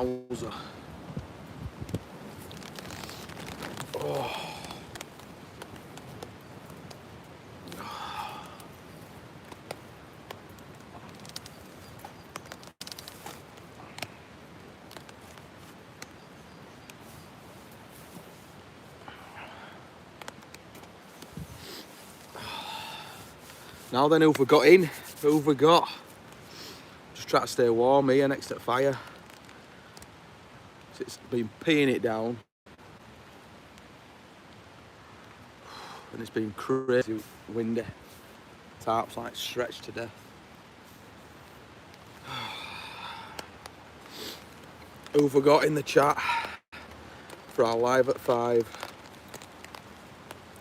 Wowza. Oh. Now then, who've we got in? Who've we got? Just try to stay warm here next to the fire. It's been peeing it down. And it's been crazy windy. Tarp's like stretched to death. Who've we got in the chat for our live at 5?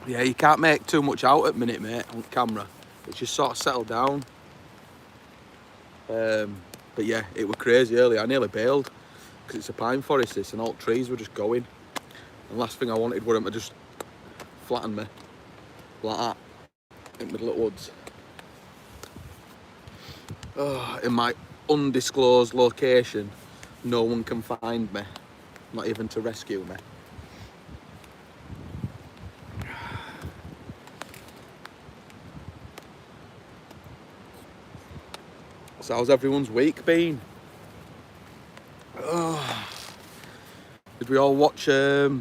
Yeah, you can't make too much out at the minute, mate, on camera. It's just sort of settled down. But yeah, it was crazy earlier. I nearly bailed because it's a pine forest this and all the trees were just going. And last thing I wanted was them to just flatten me like that in the middle of the woods. In my undisclosed location, no one can find me, not even to rescue me. So how's everyone's week been? Did we all watch the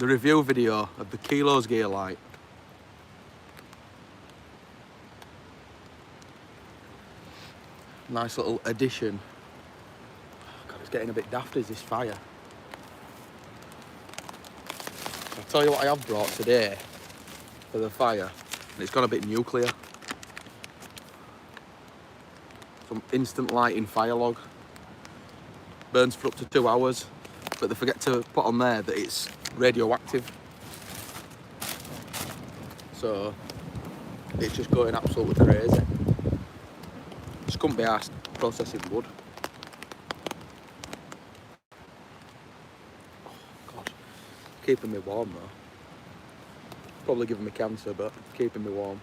review video of the Kilos gear light? Nice little addition. God, it's getting a bit daft, is this fire. I'll tell you what I have brought today for the fire, and it's gone a bit nuclear. Some instant lighting fire log. Burns for up to 2 hours, but they forget to put on there that it's radioactive. So it's just going absolutely crazy. Just couldn't be asked processing wood. Oh God, keeping me warm though. Probably giving me cancer, but keeping me warm.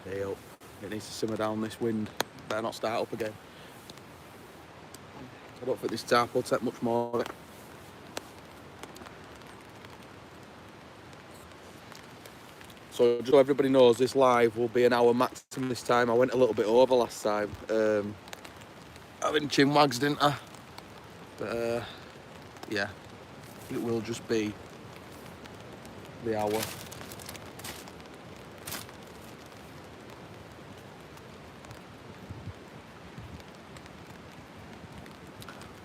Hey up. It needs to simmer down this wind. Better not start up again. I don't think this tarp will take much more of it. So just so everybody knows, this live will be an hour maximum this time. I went a little bit over last time. Having chinwags, didn't I? But yeah, it will just be the hour.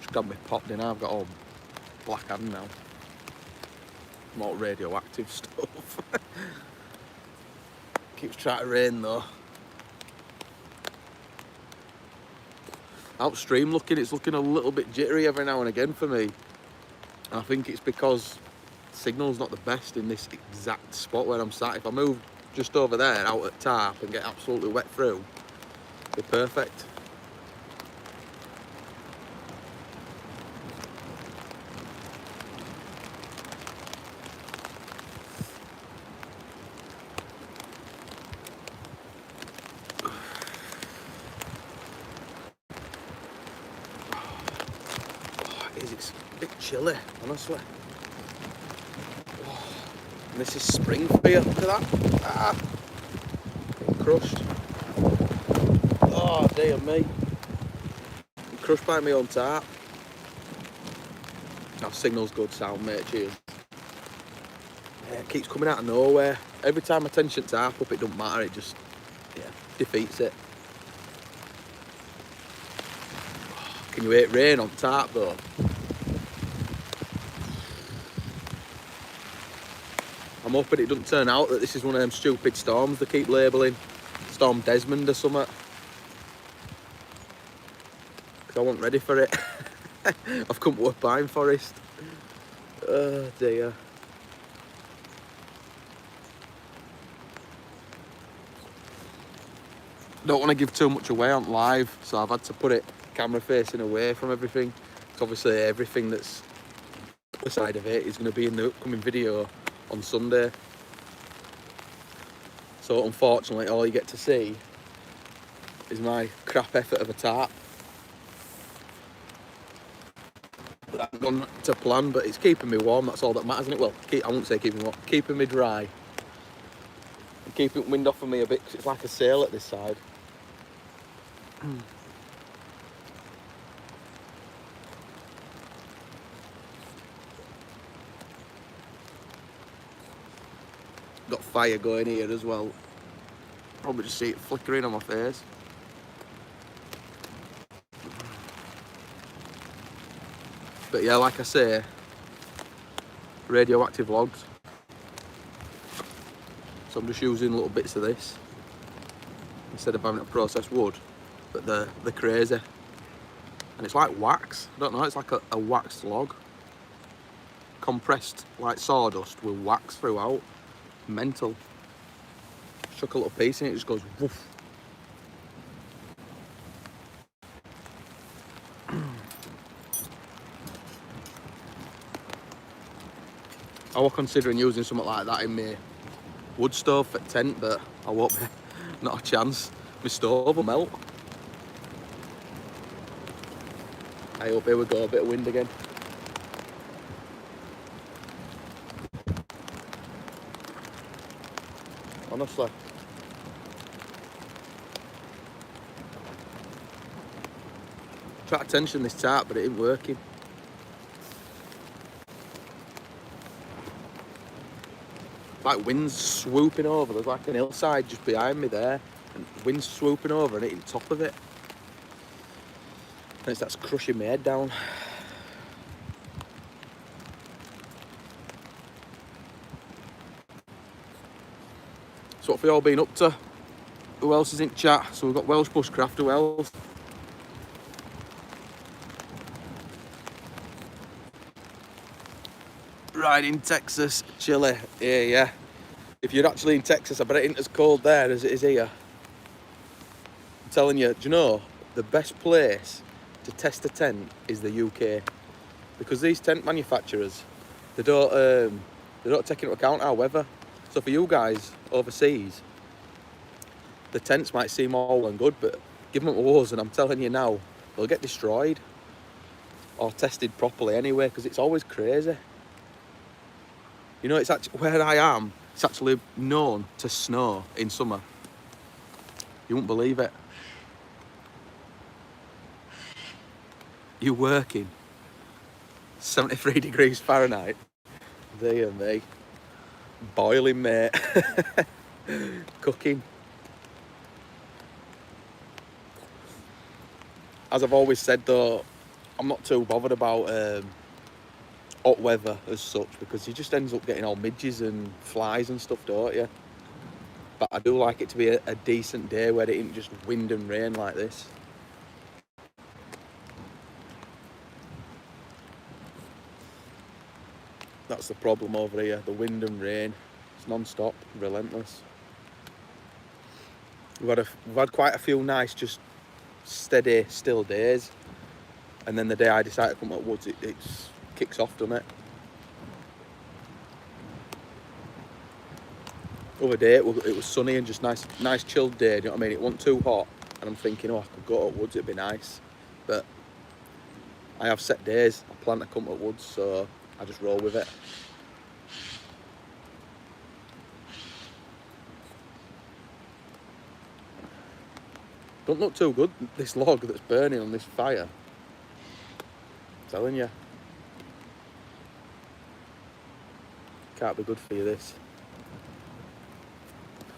Just got me popped in. I've got all black hand now. More radioactive stuff. Keeps trying to rain though. Outstream it's looking a little bit jittery every now and again for me. And I think it's because signal's not the best in this exact spot where I'm sat. If I move just over there out at tarp and get absolutely wet through, it'd be perfect. It's a bit chilly, honestly. Oh, and this is spring for you. Look at that. Ah, getting crushed. Oh, dear me. I'm crushed by my own tarp. Our signal's good sound, mate. Cheers. Yeah, it keeps coming out of nowhere. Every time I tension tarp up, it doesn't matter. It just, defeats it. Oh, can you hate rain on tarp though? I'm hoping it doesn't turn out that this is one of them stupid storms they keep labelling. Storm Desmond or something. Because I wasn't ready for it. I've come to a pine forest. Oh dear. Don't want to give too much away on live, so I've had to put it camera facing away from everything. So obviously everything that's the side of it is going to be in the upcoming video on Sunday. So unfortunately all you get to see is my crap effort of a tarp. That hasn't gone to plan, but it's keeping me warm, that's all that matters, isn't it? Well, I won't say keeping me warm, keeping me dry. And keeping wind off of me a bit, because it's like a sail at this side. Got fire going here as well. Probably just see it flickering on my face. But yeah, like I say, radioactive logs. So I'm just using little bits of this instead of having to process wood. But they're crazy. And it's like wax. I don't know, it's like a waxed log. Compressed like sawdust with wax throughout. Mental. Chuck a little piece in it, it just goes woof. I was considering using something like that in my wood stove for tent, but I won't be, not a chance. My stove will melt. I hope, here we go, a bit of wind again. Honestly. Try to tension this tarp, but it ain't working. Like wind's swooping over. There's like an hillside just behind me there, and wind's swooping over and hitting the top of it. And it starts crushing my head down. So what have we all been up to? Who else is in chat? So we've got Welsh Bushcraft, who else? Right in Texas, Chile. Yeah. If you're actually in Texas, I bet it ain't as cold there as it is here. I'm telling you, do you know, the best place to test a tent is the UK. Because these tent manufacturers, they don't take into account our weather. So for you guys overseas, the tents might seem all well and good, but give them to us and I'm telling you now, they'll get destroyed. Or tested properly anyway, because it's always crazy. You know, it's actually, where I am, it's actually known to snow in summer. You won't believe it. You're working 73 degrees Fahrenheit. Dear me. Boiling, mate. Cooking. As I've always said though, I'm not too bothered about hot weather as such, because you just ends up getting all midges and flies and stuff, don't you? But I do like it to be a decent day where it ain't just wind and rain like this. That's the problem over here, the wind and rain. It's non-stop, relentless. We've had quite a few nice, just steady, still days. And then the day I decide to come up woods, it kicks off, doesn't it? Other day it was sunny and just nice chilled day, do you know what I mean? It wasn't too hot, and I'm thinking, oh, I could go up woods, it'd be nice. But I have set days, I plan to come up woods, so I just roll with it. Don't look too good, this log that's burning on this fire. I'm telling you. Can't be good for you, this.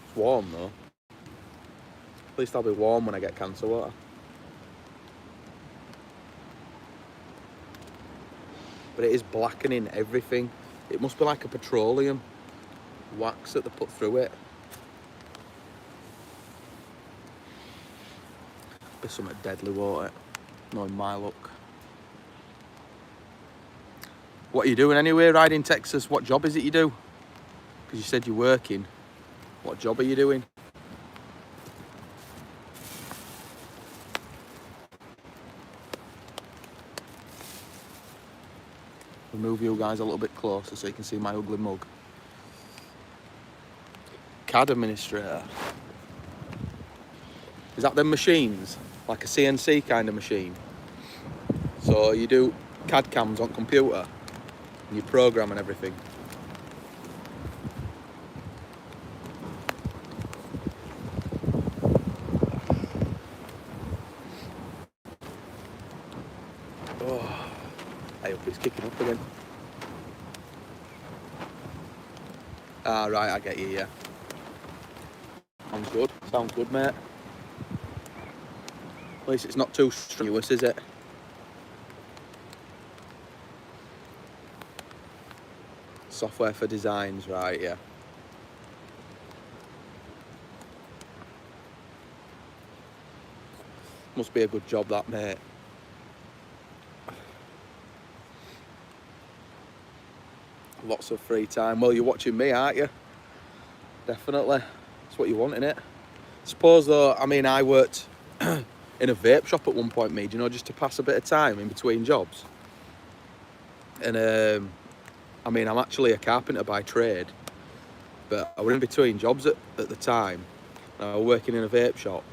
It's warm though. At least I'll be warm when I get cancer water. But it is blackening everything. It must be like a petroleum wax that they put through it. Be something deadly, won't it? Knowing my luck. What are you doing anyway, riding Texas? What job is it you do? Because you said you're working. What job are you doing? I'll move you guys a little bit closer so you can see my ugly mug. CAD administrator. Is that them machines? Like a CNC kind of machine? So you do CAD cams on computer and you program and everything. Oh, I hope it's kicking up again. Ah, right, I get you, yeah. Sounds good, mate. At least it's not too strenuous, is it? Software for designs, right, yeah. Must be a good job, that, mate. Lots of free time. Well, you're watching me, aren't you? Definitely. That's what you want, innit? Suppose, though, I mean, I worked in a vape shop at one point, mate, you know, just to pass a bit of time in between jobs. And, I mean, I'm actually a carpenter by trade, but I was in between jobs at the time. I was working in a vape shop,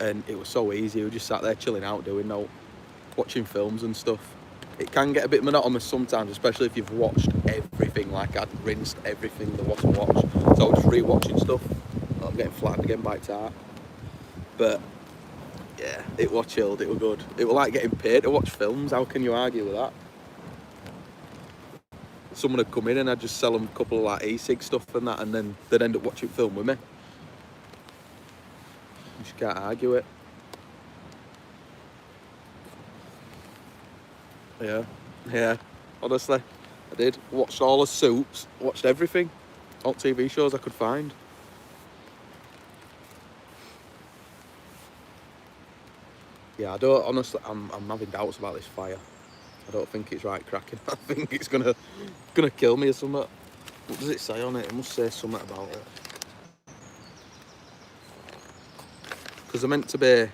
and it was so easy. We just sat there chilling out, watching films and stuff. It can get a bit monotonous sometimes, especially if you've watched everything, like I'd rinsed everything there was to watch. So I was just re-watching stuff. I'm getting flattened again by tar. But yeah, it was chilled, it was good. It was like getting paid to watch films. How can you argue with that? Someone would come in and I'd just sell them a couple of like e-cig stuff and that, and then they'd end up watching film with me. You just can't argue it. Yeah, honestly, I did. Watched all the Suits, watched everything, all TV shows I could find. Yeah, I don't, honestly, I'm having doubts about this fire. I don't think it's right cracking. I think it's gonna kill me or something. What does it say on it? It must say something about it. Because they're meant to be,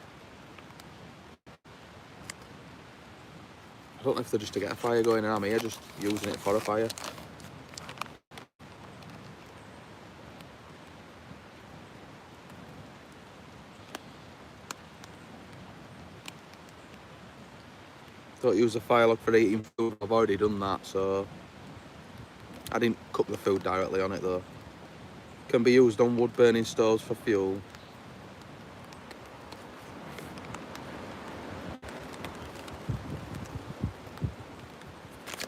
I don't know if they're just to get a fire going, and I'm here just using it for a fire. Don't use a fire log for eating food. I've already done that, so I didn't cook the food directly on it though. Can be used on wood burning stoves for fuel.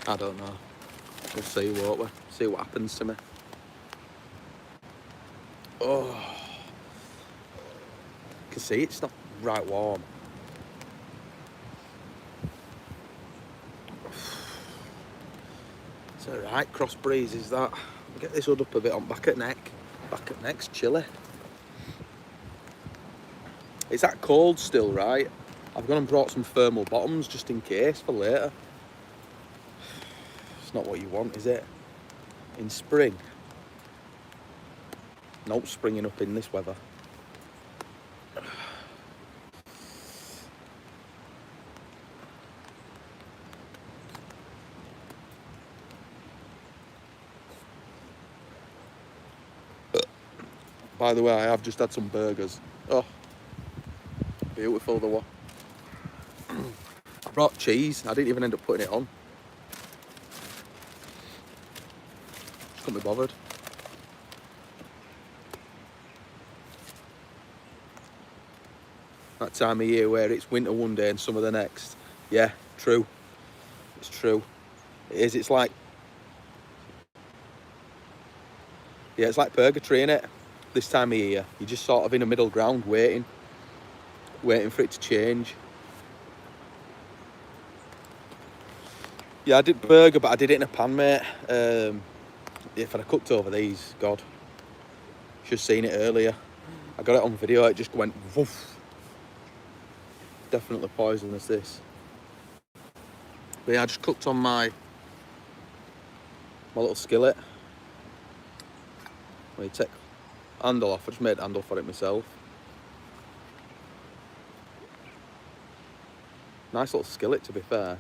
I don't know. We'll see, won't we? See what happens to me. Oh, you can see it's not right warm. It's alright, cross breeze is that. I'll get this hood up a bit on back at neck. Back at neck's chilly. It's that cold still, right? I've gone and brought some thermal bottoms just in case for later. It's not what you want, is it? In spring. Nope, springing up in this weather. By the way, I have just had some burgers. Oh, beautiful they were. I brought cheese. I didn't even end up putting it on. Just couldn't be bothered. That time of year where it's winter one day and summer the next. Yeah, true. It's true. It is. It's like, yeah, it's like purgatory, innit? This time of year, you're just sort of in a middle ground, waiting for it to change. Yeah, I did burger, but I did it in a pan, mate. If I'd have cooked over these, God, should have seen it earlier. I got it on video. It just went woof. Definitely poisonous, this. But yeah, I just cooked on my little skillet. Well, you take handle off. I just made a handle for it myself. Nice little skillet, to be fair.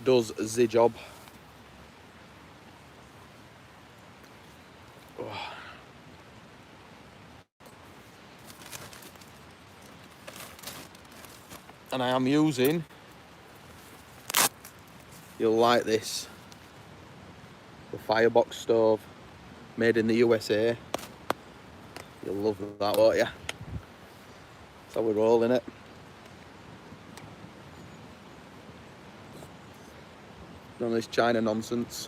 does the job. Oh. And I am using, you'll like this, the firebox stove, made in the USA. You'll love that, won't you? That's how we're rolling it. None of this China nonsense.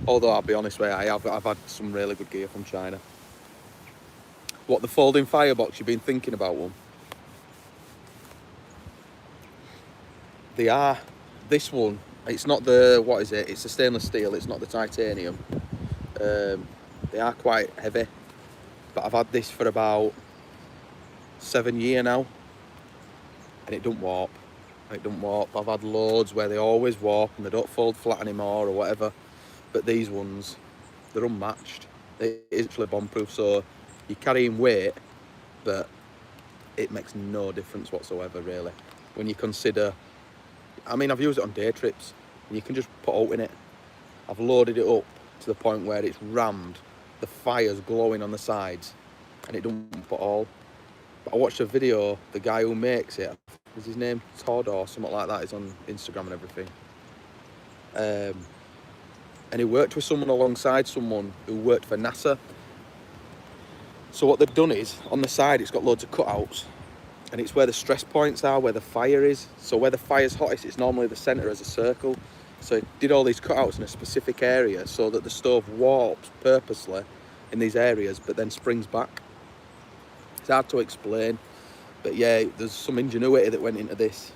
Although I'll be honest with you, I've had some really good gear from China. What, the folding firebox? You've been thinking about one? They are. This one, it's not the, what is it? It's the stainless steel, it's not the titanium. They are quite heavy, but I've had this for about 7 years now, and it don't warp. It don't warp. I've had loads where they always warp and they don't fold flat anymore or whatever, but these ones, they're unmatched. It is actually bomb-proof, so you're carrying weight, but it makes no difference whatsoever, really. When you consider, I mean, I've used it on day trips, and you can just put out in it. I've loaded it up to the point where it's rammed, the fire's glowing on the sides, and it don't put all. But I watched a video, the guy who makes it, is his name Todd or something like that, he's on Instagram and everything. And he worked with someone alongside someone who worked for NASA. So what they've done is, on the side it's got loads of cutouts, and it's where the stress points are, where the fire is. So where the fire's hottest, it's normally the centre as a circle. So he did all these cutouts in a specific area so that the stove warps purposely in these areas, but then springs back. It's hard to explain, but yeah, there's some ingenuity that went into this.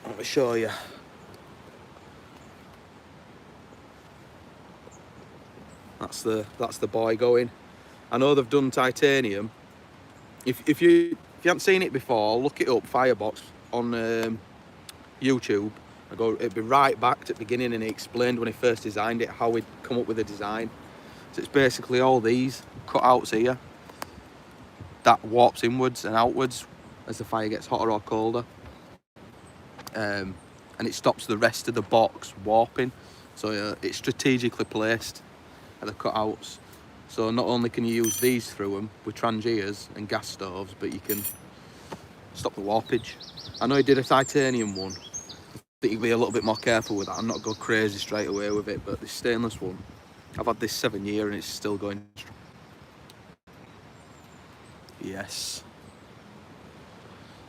Let me show you. That's the boy going. I know they've done titanium. If you haven't seen it before, look it up, Firebox, on YouTube. It'd be right back to the beginning, and he explained when he first designed it how he'd come up with the design. So it's basically all these cutouts here that warps inwards and outwards as the fire gets hotter or colder, and it stops the rest of the box warping. So it's strategically placed at the cutouts. So not only can you use these through them with trangiers and gas stoves, but you can stop the warpage. I know he did a titanium one. I think you'll be a little bit more careful with that and not go crazy straight away with it, but this stainless one, I've had this 7 years and it's still going strong. Yes.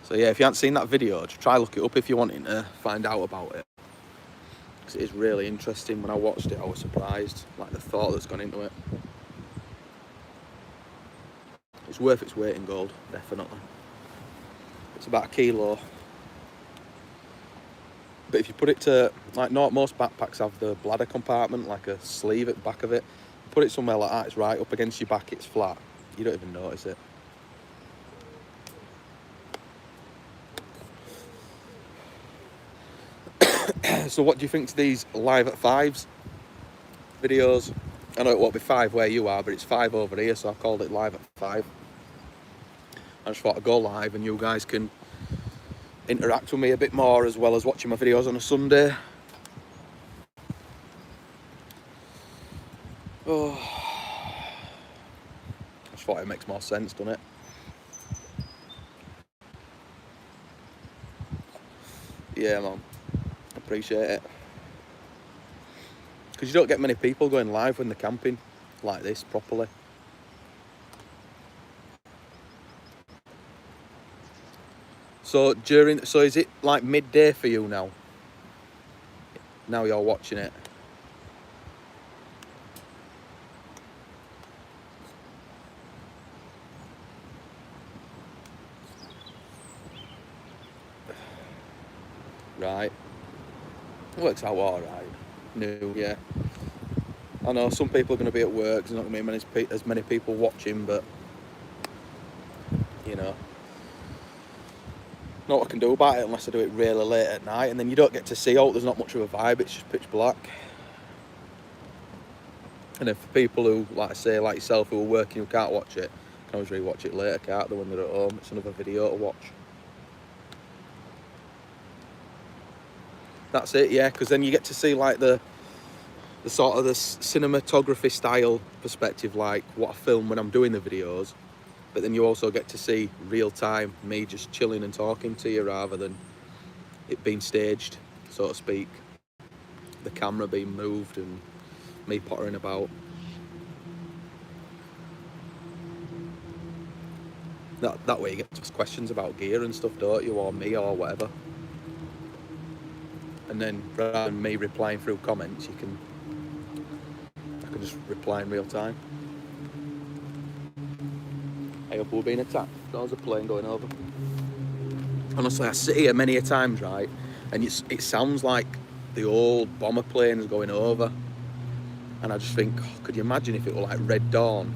So yeah, if you haven't seen that video, just try look it up if you're wanting to find out about it. Because it is really interesting. When I watched it, I was surprised, like the thought that's gone into it. It's worth its weight in gold, definitely. It's about 1 kilo. But if you put it to, like, not most backpacks have the bladder compartment, like a sleeve at the back of it. Put it somewhere like that, it's right up against your back, it's flat. You don't even notice it. So what do you think to these live at 5s videos? I know it won't be 5 where you are, but it's 5 over here, so I called it live at 5. I just thought I'd go live and you guys can interact with me a bit more, as well as watching my videos on a Sunday. Oh, I just thought it makes more sense, doesn't it? Yeah, man. Appreciate it. Because you don't get many people going live when they're camping like this properly. So is it like midday for you now? Now you're watching it. Right. Works out all right. No, yeah. I know some people are going to be at work. There's not going to be as many people watching, but you know, not what I can do about it unless I do it really late at night, and then you don't get to see. Oh, there's not much of a vibe. It's just pitch black. And then for people who, like I say, like yourself, who are working, who can't watch it, Can always rewatch it later, can't they, when they're at home? It's another video to watch. That's it, yeah, because then you get to see like the sort of the cinematography style perspective, like what I film when I'm doing the videos, but then you also get to see real time me just chilling and talking to you rather than it being staged, so to speak, the camera being moved and me pottering about. That way you get to ask questions about gear and stuff, don't you, or me or whatever, and then rather than me replying through comments, I can just reply in real time. I hope we're being attacked. There's a plane going over. Honestly, I sit here many a times, right, and it sounds like the old bomber planes going over, and I just think, oh, could you imagine if it were like Red Dawn?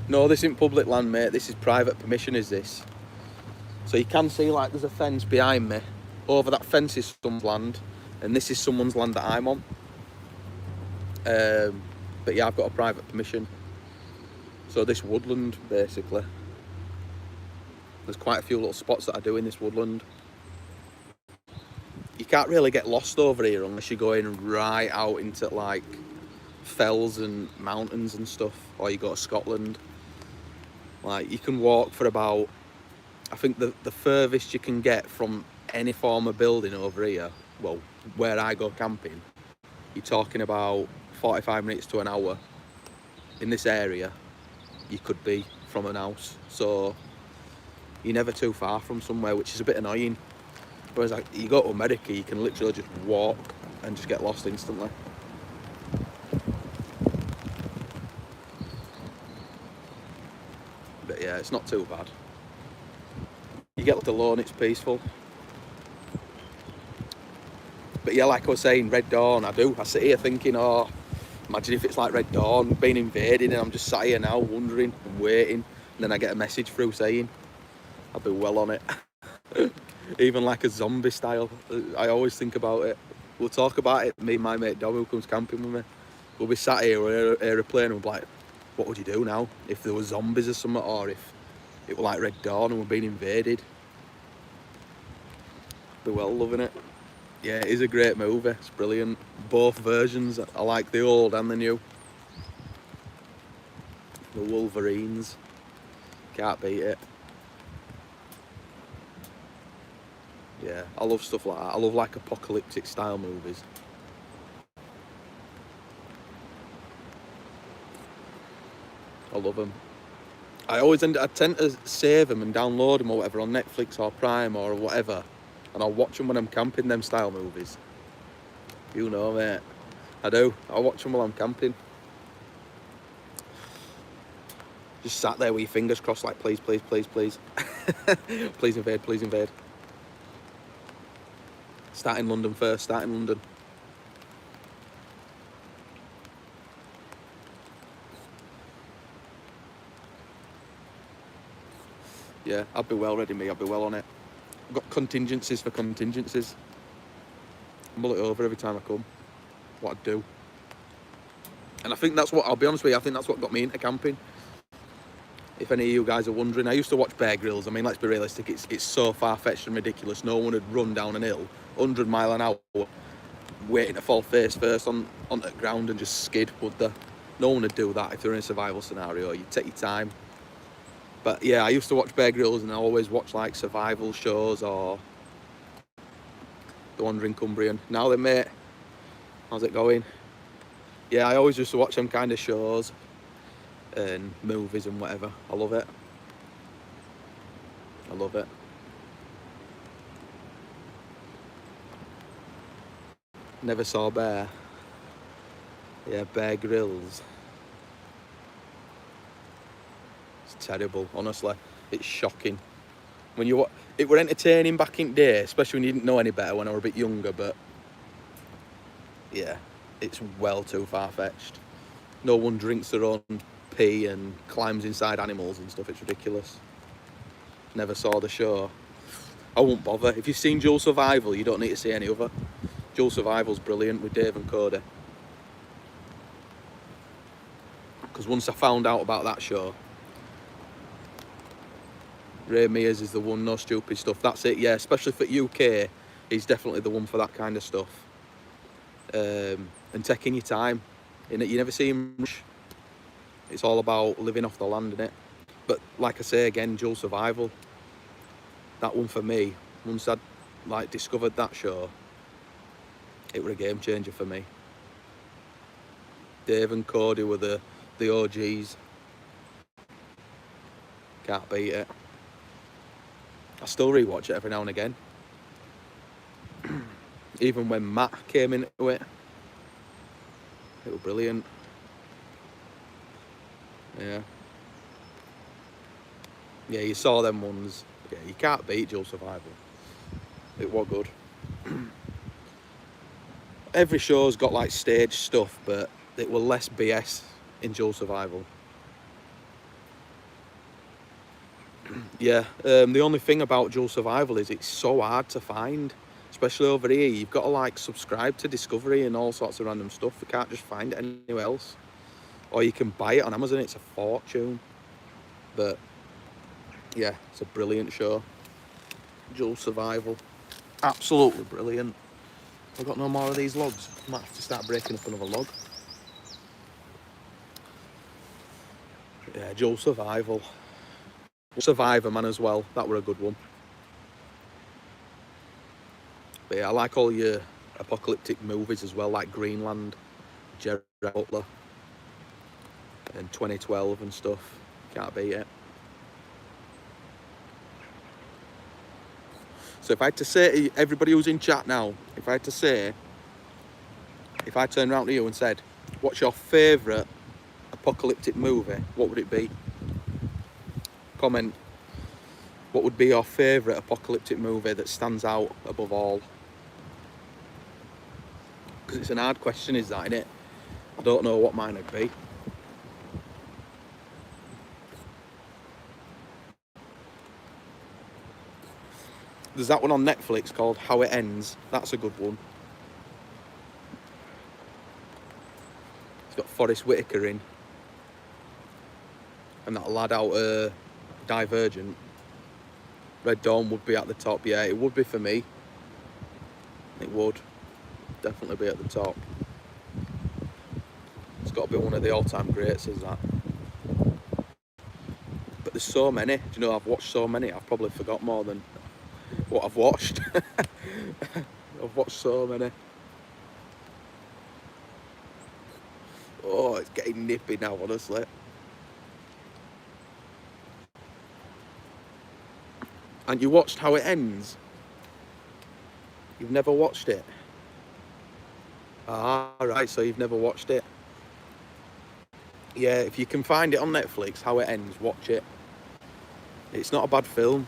No, this isn't public land, mate. This is private permission, is this? So you can see like there's a fence behind me. Over that fence is someone's land, and this is someone's land that I'm on. But yeah, I've got a private permission. So this woodland, basically, there's quite a few little spots that I do in this woodland. You can't really get lost over here unless you're going right out into like fells and mountains and stuff, or you go to Scotland. Like you can walk for about, I think the furthest you can get from any form of building over here, well, where I go camping, you're talking about 45 minutes to an hour. In this area, you could be from an house, so you're never too far from somewhere, which is a bit annoying. Whereas like, you go to America, you can literally just walk and just get lost instantly. But yeah, it's not too bad. You get left alone, it's peaceful. But yeah, like I was saying, Red Dawn, I sit here thinking, oh, imagine if it's like Red Dawn, being invaded, and I'm just sat here now wondering and waiting, and then I get a message through saying, I'll be well on it. Even like a zombie style, I always think about it. We'll talk about it, me and my mate Dom, who comes camping with me. We'll be sat here with an aeroplane and we'll be like, what would you do now if there were zombies or something, or if it were like Red Dawn and we're being invaded? Be well loving it. Yeah, it is a great movie, it's brilliant. Both versions, I like the old and the new. The Wolverines, can't beat it. Yeah, I love stuff like that. I love like apocalyptic style movies. I love them. I tend to save them and download them or whatever on Netflix or Prime or whatever, and I'll watch them when I'm camping, them style movies. You know, mate. I do. I watch them while I'm camping. Just sat there with your fingers crossed like, please, please, please, please. Please invade, please invade. Start in London first, start in London. Yeah, I'd be well ready, me. I'd be well on it. I've got contingencies for contingencies. I mull it over every time I come, what I'd do. And I think that's what, I'll be honest with you, I think that's what got me into camping. If any of you guys are wondering, I used to watch Bear Grylls. I mean, let's be realistic, it's so far-fetched and ridiculous. No one would run down an hill 100 mile an hour waiting to fall face first onto the ground and just skid, would they? No one would do that if they're in a survival scenario. You'd take your time. But yeah, I used to watch Bear Grylls, and I always watch like survival shows or The Wandering Cumbrian. Now then, mate, how's it going? Yeah, I always used to watch them kind of shows and movies and whatever. I love it. I love it. Never saw Bear. Yeah, Bear Grylls. It's terrible, honestly. It's shocking. When you it were entertaining back in the day, especially when you didn't know any better when I were a bit younger, but yeah, it's well too far-fetched. No one drinks their own pee and climbs inside animals and stuff. It's ridiculous. Never saw the show. I won't bother. If you've seen Dual Survival, you don't need to see any other. Dual Survival's brilliant with Dave and Cody. Because once I found out about that show, Ray Mears is the one, no stupid stuff. That's it, yeah. Especially for UK, he's definitely the one for that kind of stuff. And taking your time. You never see him rush. It's all about living off the land, innit? But like I say again, Dual Survival. That one for me. Once I'd like discovered that show, it was a game changer for me. Dave and Cody were the OGs. Can't beat it. I still rewatch it every now and again. Even when Matt came into it was brilliant. Yeah. Yeah, you saw them ones. Yeah, you can't beat Dual Survival. It was good. Every show's got like stage stuff, but it was less BS in Dual Survival. Yeah, the only thing about Dual Survival is it's so hard to find, especially over here. You've got to like subscribe to Discovery and all sorts of random stuff. You can't just find it anywhere else. Or you can buy it on Amazon, it's a fortune. But yeah, it's a brilliant show. Dual Survival. Absolutely brilliant. I've got no more of these logs. Might have to start breaking up another log. Yeah, Dual Survival. Survivor Man as well, that were a good one. But yeah, I like all your apocalyptic movies as well, like Greenland, Jerry Butler, and 2012 and stuff. Can't beat it. So if I had to say to everybody who's in chat now, if I turned around to you and said, what's your favourite apocalyptic movie, what would it be? Comment what would be your favourite apocalyptic movie that stands out above all. Because it's an hard question, is that, innit? I don't know what mine would be. There's that one on Netflix called How It Ends. That's a good one. It's got Forrest Whitaker in. And that lad out Divergent. Red Dawn would be at the top. Yeah, it would be for me. It would. Definitely be at the top. It's got to be one of the all-time greats, is that. But there's so many. Do you know, I've watched so many, I've probably forgot more than what I've watched. I've watched so many. Oh, it's getting nippy now, honestly. And you watched How It Ends? You've never watched it? Ah, right, so you've never watched it. Yeah, if you can find it on Netflix, How It Ends, watch it. It's not a bad film.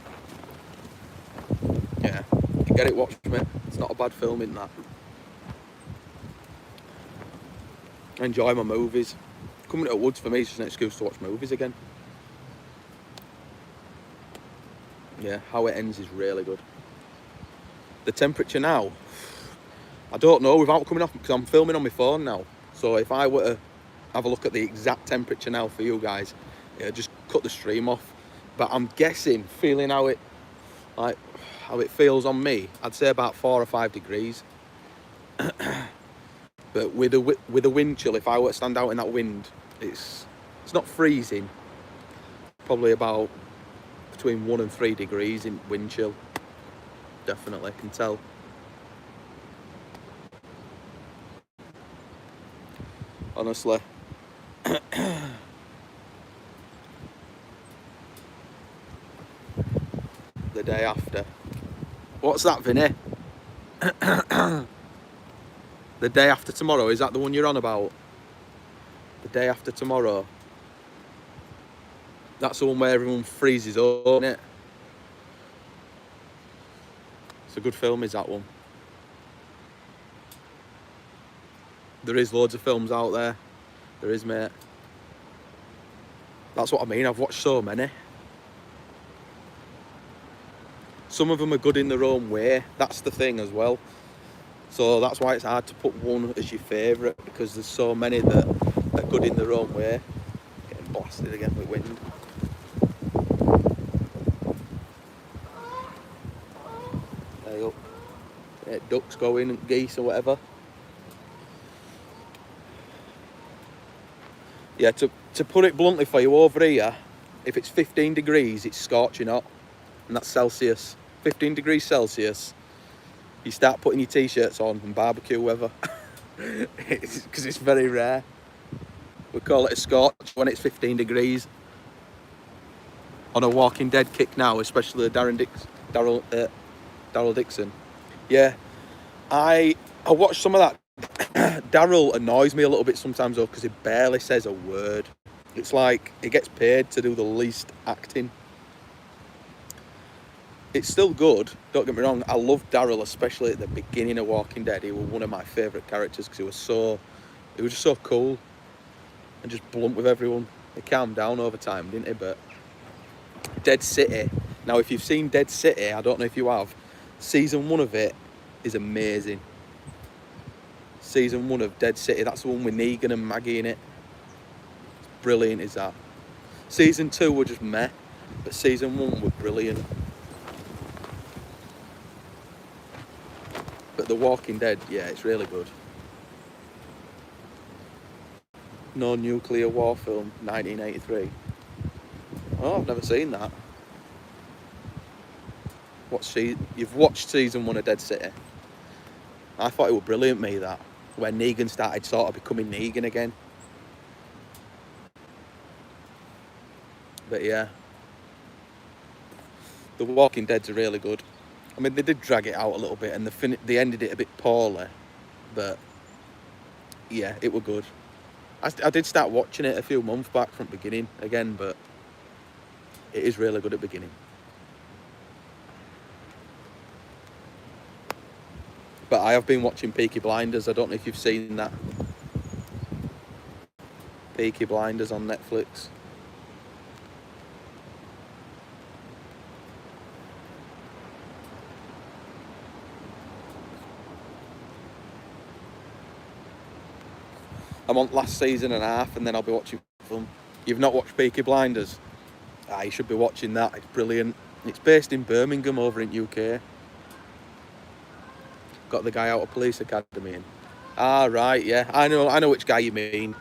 Yeah, you get it, watch me. It's not a bad film in that. I enjoy my movies. Coming to the woods for me is just an excuse to watch movies again. Yeah, How It Ends is really good. The temperature now, I don't know without coming off, because I'm filming on my phone now. So if I were to have a look at the exact temperature now for you guys, yeah, just cut the stream off. But I'm guessing, feeling how it feels on me, I'd say about 4 or 5 degrees. But with the wind chill, if I were to stand out in that wind, it's not freezing. Probably about between 1 and 3 degrees in wind chill. Definitely, I can tell. Honestly. The day after. What's that, Vinny? The day after tomorrow, is that the one you're on about? The day after tomorrow. That's the one where everyone freezes up, isn't it? It's a good film, is that one? There is loads of films out there. There is, mate. That's what I mean, I've watched so many. Some of them are good in their own way, that's the thing as well. So that's why it's hard to put one as your favourite, because there's so many that are good in their own way. blasted again with wind. There you go. Ducks going and geese or whatever. Yeah, to put it bluntly for you, over here, if it's 15 degrees, it's scorching hot. And that's Celsius. 15 degrees Celsius, you start putting your t-shirts on and barbecue weather. Because it's very rare. We call it a scorch when it's 15 degrees. On a Walking Dead kick now, especially Daryl Dixon. Yeah, I watched some of that. Daryl annoys me a little bit sometimes though, because he barely says a word. It's like he gets paid to do the least acting. It's still good, don't get me wrong. I love Daryl, especially at the beginning of Walking Dead. He was one of my favourite characters because he was just so cool and just blunt with everyone. He calmed down over time, didn't he? But Dead City, now if you've seen Dead City, I don't know if you have, season 1 of it is amazing. Season 1 of Dead City, that's the one with Negan and Maggie in it. It's brilliant, is that. Season 2 were just meh, but season 1 were brilliant. But The Walking Dead, yeah, it's really good. No Nuclear War film, 1983. Oh, I've never seen that. You've watched season 1 of Dead City? I thought it was brilliant, me, that. When Negan started sort of becoming Negan again. But yeah. The Walking Dead's are really good. I mean, they did drag it out a little bit and they ended it a bit poorly. But yeah, it were good. I did start watching it a few months back from the beginning again, but it is really good at the beginning. But I have been watching Peaky Blinders. I don't know if you've seen that. Peaky Blinders on Netflix. I'm on last season and a half and then I'll be watching film. You've not watched Peaky Blinders? You should be watching that. It's brilliant. It's based in Birmingham over in UK. Got the guy out of Police Academy in. Right, yeah. I know which guy you mean.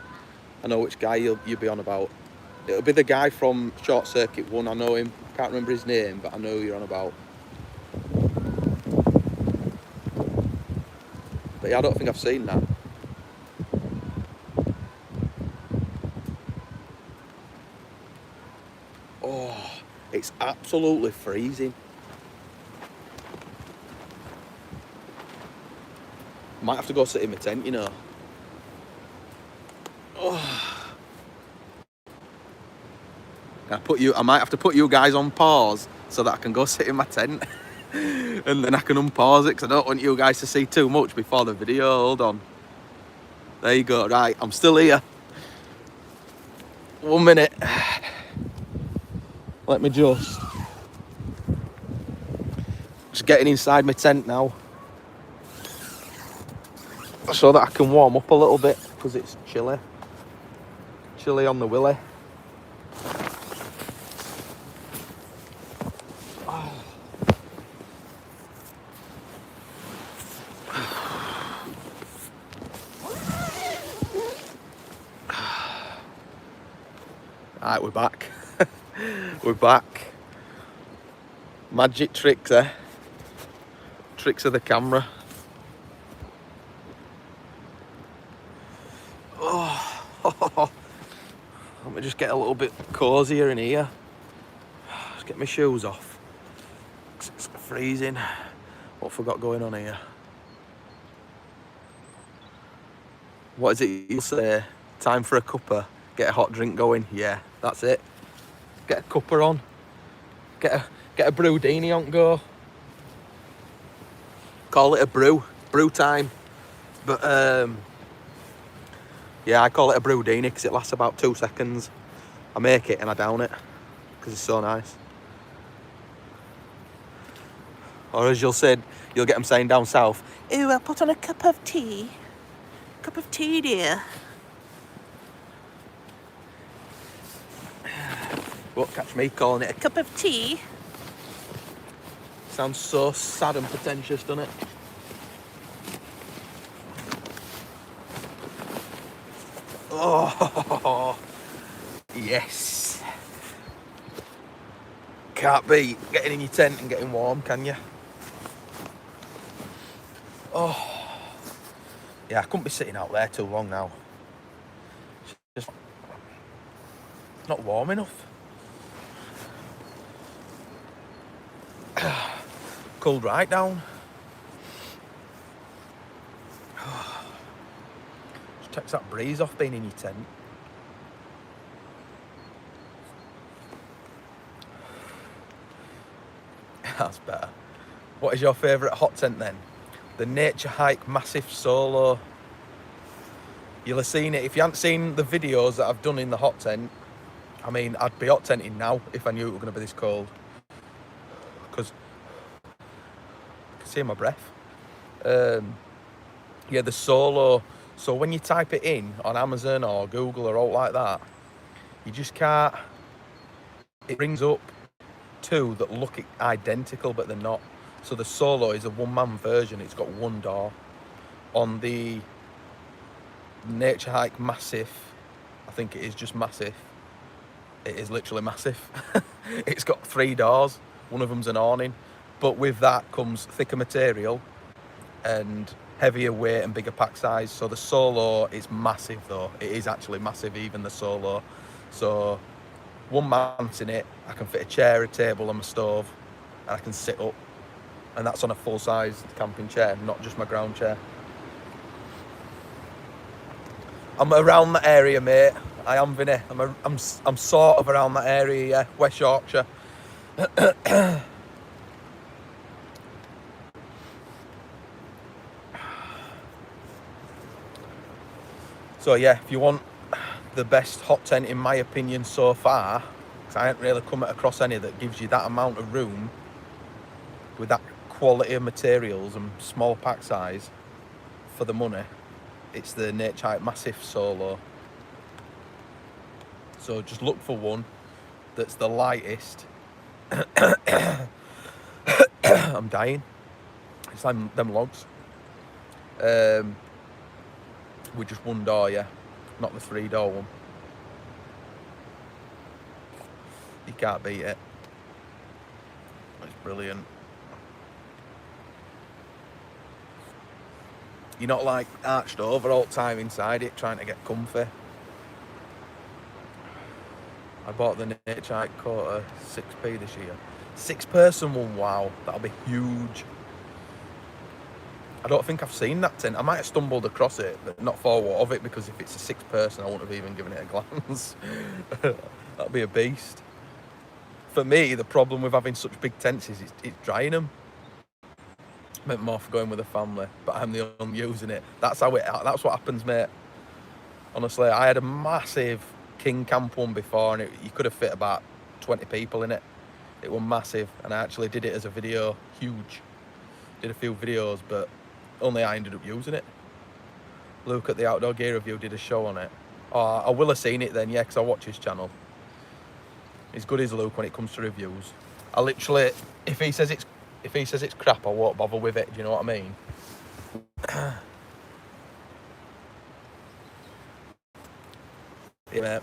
I know which guy you'll be on about. It'll be the guy from Short Circuit 1. I know him. Can't remember his name, but I know who you're on about. But yeah, I don't think I've seen that. Oh, it's absolutely freezing. Might have to go sit in my tent, you know. Oh. I might have to put you guys on pause so that I can go sit in my tent. And then I can unpause it because I don't want you guys to see too much before the video. Hold on. There you go. Right, I'm still here. 1 minute. Let me just getting inside my tent now so that I can warm up a little bit because it's chilly on the willy. Right, we're back. We're back. Magic tricks, eh? Tricks of the camera. Oh, let me just get a little bit cozier in here. Just get my shoes off. It's freezing. What have I got going on here? What is it you say? Time for a cuppa. Get a hot drink going. Yeah, that's it. Get a cuppa on. Get a brewdini on go. Call it a brew time. But yeah, I call it a brewdini because it lasts about 2 seconds. I make it and I down it because it's so nice. Or as you'll get them saying down south, "Ooh, I'll put on a cup of tea. Cup of tea, dear." Won't catch me calling it a cup of tea. Sounds so sad and pretentious, doesn't it? Oh, yes. Can't beat getting in your tent and getting warm, can you? Oh, yeah, I couldn't be sitting out there too long now. It's just not warm enough. Cooled right down. Just takes that breeze off being in your tent. That's better. What is your favourite hot tent then? The Nature Hike Massive Solo. You'll have seen it. If you haven't seen the videos that I've done in the hot tent, I mean, I'd be hot tenting now if I knew it was going to be this cold. Because I can see my breath. Yeah, the Solo. So when you type it in on Amazon or Google or all like that, you just can't. It brings up two that look identical, but they're not. So the Solo is a one-man version. It's got one door. On the Nature Hike Massive, I think it is just Massive. It is literally massive. It's got 3 doors. One of them's an awning. But with that comes thicker material and heavier weight and bigger pack size. So the Solo is massive though. It is actually massive, even the Solo. So one man's in it. I can fit a chair, a table and my stove, and I can sit up. And that's on a full-sized camping chair, not just my ground chair. I'm around that area, mate. I am, Vinny. I'm sort of around that area, yeah. West Yorkshire. So yeah, if you want the best hot tent in my opinion so far, because I ain't really come across any that gives you that amount of room with that quality of materials and small pack size for the money, it's the Nature Hike Massive Solo. So just look for one that's the lightest. I'm dying. It's like them logs. With just one door, yeah, not the 3-door one. You can't beat it. It's brilliant. You're not like arched over all the time inside it trying to get comfy. I bought the Nature Hike Quarter 6p this year. 6-person one, wow, that'll be huge. I don't think I've seen that tent. I might have stumbled across it, but not thought of it, because if it's a 6-person, I wouldn't have even given it a glance. That'd be a beast. For me, the problem with having such big tents is it's drying them. Meant more for going with a family, but I'm the one using it. That's what happens, mate. Honestly, I had a massive king camp one before, and you could have fit about 20 people in it. It was massive, and I actually did it as a video, huge. Did a few videos, but only I ended up using it. Luke at the Outdoor Gear Review did a show on it. Oh, I will have seen it then, yeah, because I watch his channel. He's good as Luke when it comes to reviews. I literally, if he says it's crap, I won't bother with it. Do you know what I mean? Yeah,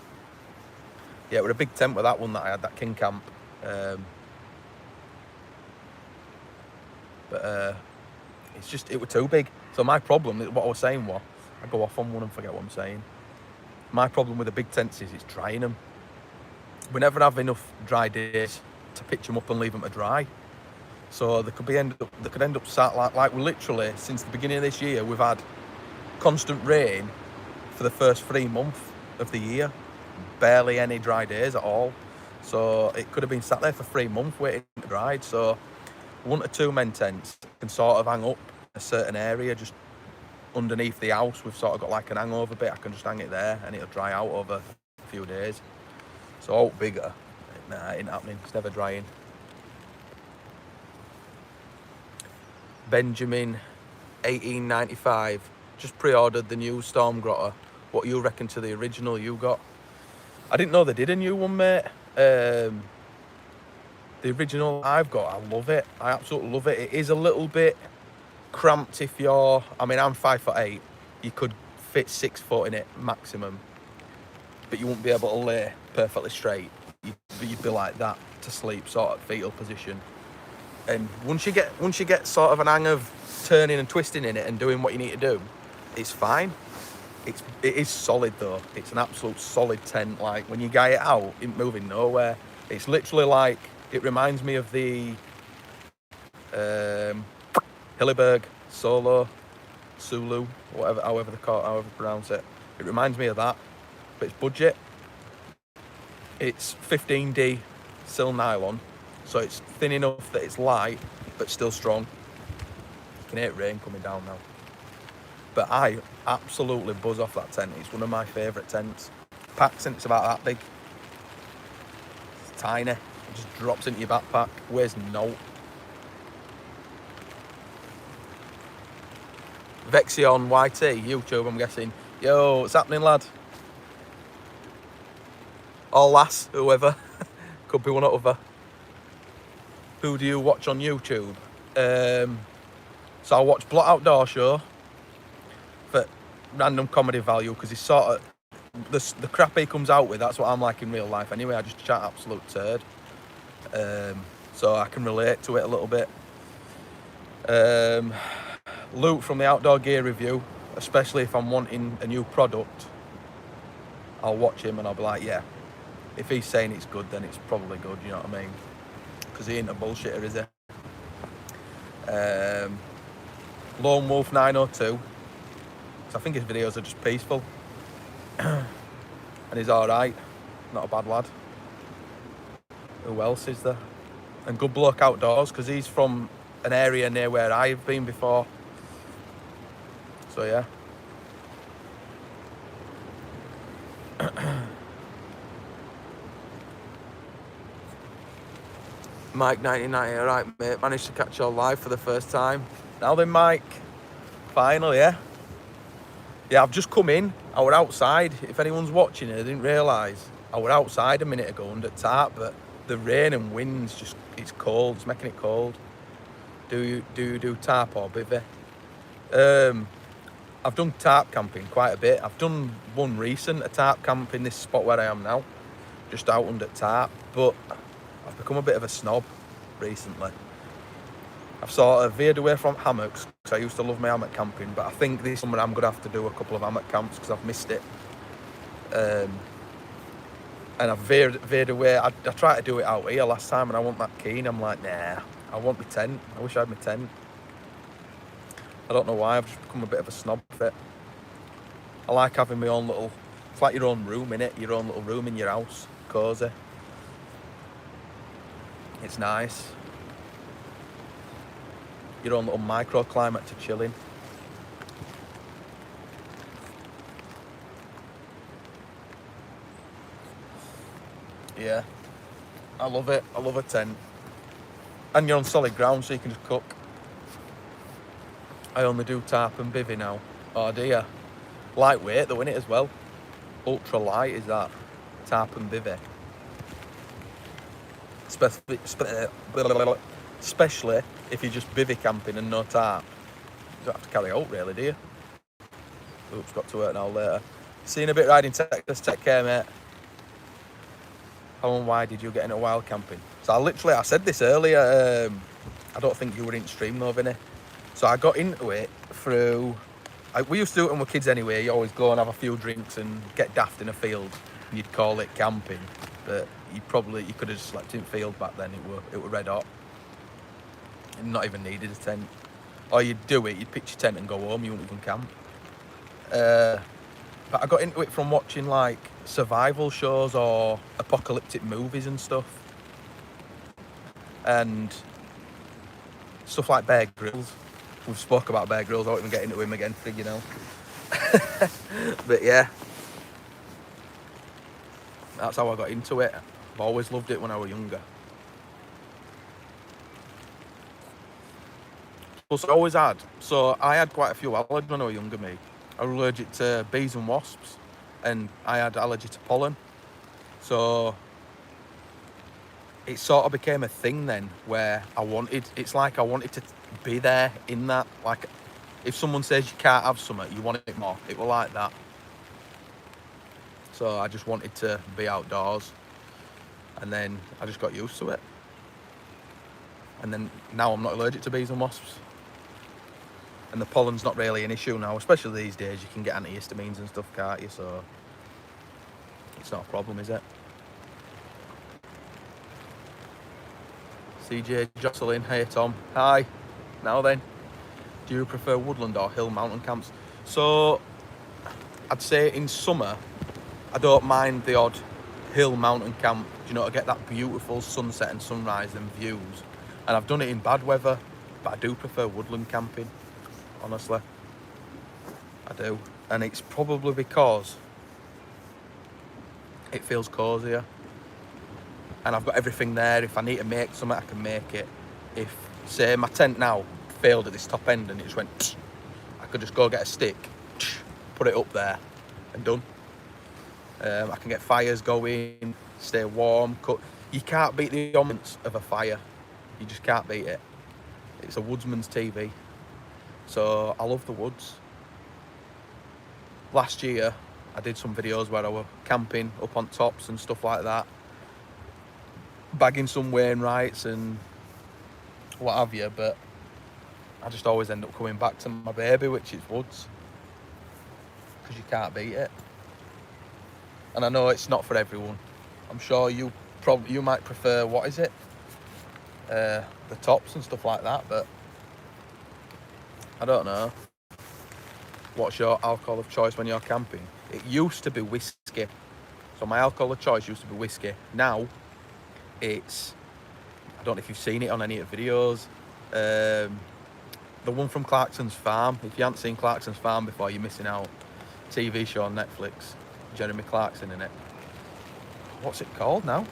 it was a big tent with that one that I had, that king camp. But it was too big. So my problem, what I was saying was, I go off on one and forget what I'm saying. My problem with the big tents is it's drying them. We never have enough dry days to pitch them up and leave them to dry. So they could end up sat like we literally, since the beginning of this year, we've had constant rain for the first 3 months of the year. Barely any dry days at all. So it could have been sat there for 3 months waiting to dry. So 1 to 2 men tents can sort of hang up a certain area just underneath the house. We've sort of got like an hangover bit. I can just hang it there and it'll dry out over a few days. So out bigger, nah, it ain't happening. It's never drying. Benjamin 1895 just pre-ordered the new Storm Grotter. What you reckon to the original you got? I didn't know they did a new one, mate. The original I've got, I love it. I absolutely love it. It is a little bit cramped if you're, I mean, I'm 5'8". You could fit 6 foot in it maximum, but you wouldn't be able to lay perfectly straight. You'd be like that to sleep, sort of fetal position. And once you get sort of an hang of turning and twisting in it and doing what you need to do, it's fine. It is solid though. It's an absolute solid tent. Like when you get it out, it's moving nowhere. It's literally like, it reminds me of the Hilleberg Solo, Sulu, however you pronounce it. It reminds me of that, but it's budget. It's 15D sil nylon, so it's thin enough that it's light, but still strong. You can hear rain coming down now. But I absolutely buzz off that tent. It's one of my favourite tents. Packs in, it's about that big. It's tiny. It just drops into your backpack. Weighs no. Vexion YT, YouTube, I'm guessing. Yo, what's happening, lad? Or lass, whoever. Could be one or other. Who do you watch on YouTube? So I watch Blot Outdoor Show for random comedy value, because he's sort of the crap he comes out with, that's what I'm like in real life anyway. I just chat absolute turd, so I can relate to it a little bit. Luke from the Outdoor Gear Review, especially if I'm wanting a new product, I'll watch him and I'll be like, yeah, if he's saying it's good, then it's probably good, you know what I mean? Because he ain't a bullshitter, is he? Lone Wolf 902, so I think his videos are just peaceful. And he's alright, not a bad lad. Who else is there? And Good Bloke Outdoors, because he's from an area near where I've been before. So yeah. Mike 1990, alright mate, managed to catch you live for the first time. Now then Mike, finally, yeah? Yeah, I've just come in, I were outside. If anyone's watching it, I didn't realise. I were outside a minute ago under tarp, but the rain and winds just, it's cold, it's making it cold. Do you do tarp or bivvy? I've done tarp camping quite a bit. I've done one recent, a tarp camp in this spot where I am now, just out under tarp, but I've become a bit of a snob recently. I've sort of veered away from hammocks, because I used to love my hammock camping, but I think this summer I'm going to have to do a couple of hammock camps because I've missed it. And I've veered away. I tried to do it out here last time and I wasn't that keen. I'm like, nah, I want my tent. I wish I had my tent. I don't know why, I've just become a bit of a snob for it. I like having my own little, it's like your own room, innit? Your own little room in your house, cosy. It's nice. Your own little microclimate to chill in. Yeah, I love it. I love a tent. And you're on solid ground, so you can just cook. I only do tarp and bivvy now. Oh dear. Lightweight though, innit, as well. Ultra light is that. Tarp and bivvy. Especially if you're just bivvy camping and no tarp. You don't have to carry out really, do you? Oops, got to work now later. See you in a bit riding Texas. Take care, mate. How and why did you get into wild camping? So I said this earlier. I don't think you were in stream though, Vinny. So I got into it through, we used to do it when we were kids anyway. You always go and have a few drinks and get daft in a field, and you'd call it camping. But you could have just slept in field back then. It were red hot. And not even needed a tent. Or you'd do it, you'd pitch your tent and go home, you wouldn't even camp. But I got into it from watching like survival shows or apocalyptic movies and stuff. And stuff like Bear Grylls. We've spoke about Bear Grylls, I won't even get into him again, you know. But yeah. That's how I got into it. I've always loved it when I was younger. Plus I had quite a few allergies when I was younger, me. I was allergic to bees and wasps, and I had allergy to pollen. So it sort of became a thing then where it's like I wanted to be there in that. Like, if someone says you can't have something, you want it more. It was like that. So I just wanted to be outdoors, and then I just got used to it. And then now I'm not allergic to bees and wasps. And the pollen's not really an issue now, especially these days. You can get antihistamines and stuff, can't you? So it's not a problem, is it? CJ, Jocelyn, hey Tom, hi. Now then, do you prefer woodland or hill mountain camps? So I'd say in summer, I don't mind the odd hill mountain camp, you know, to get that beautiful sunset and sunrise and views. And I've done it in bad weather, but I do prefer woodland camping, honestly. I do. And it's probably because it feels cozier. And I've got everything there. If I need to make something, I can make it. If, say, my tent now failed at this top end and it just went, I could just go get a stick, put it up there, and done. I can get fires going, stay warm, cook. You can't beat the ambience of a fire. You just can't beat it. It's a woodsman's TV. So I love the woods. Last year, I did some videos where I was camping up on tops and stuff like that, bagging some Wainwrights and what have you, but I just always end up coming back to my baby, which is woods, because you can't beat it. And I know it's not for everyone. I'm sure you might prefer, what is it, the tops and stuff like that, but I don't know. What's your alcohol of choice when you're camping? It used to be whiskey. So my alcohol of choice used to be whiskey. Now it's, I don't know if you've seen it on any of the videos, the one from Clarkson's Farm. If you haven't seen Clarkson's Farm before, you're missing out. TV show on Netflix, Jeremy Clarkson in it. What's it called now?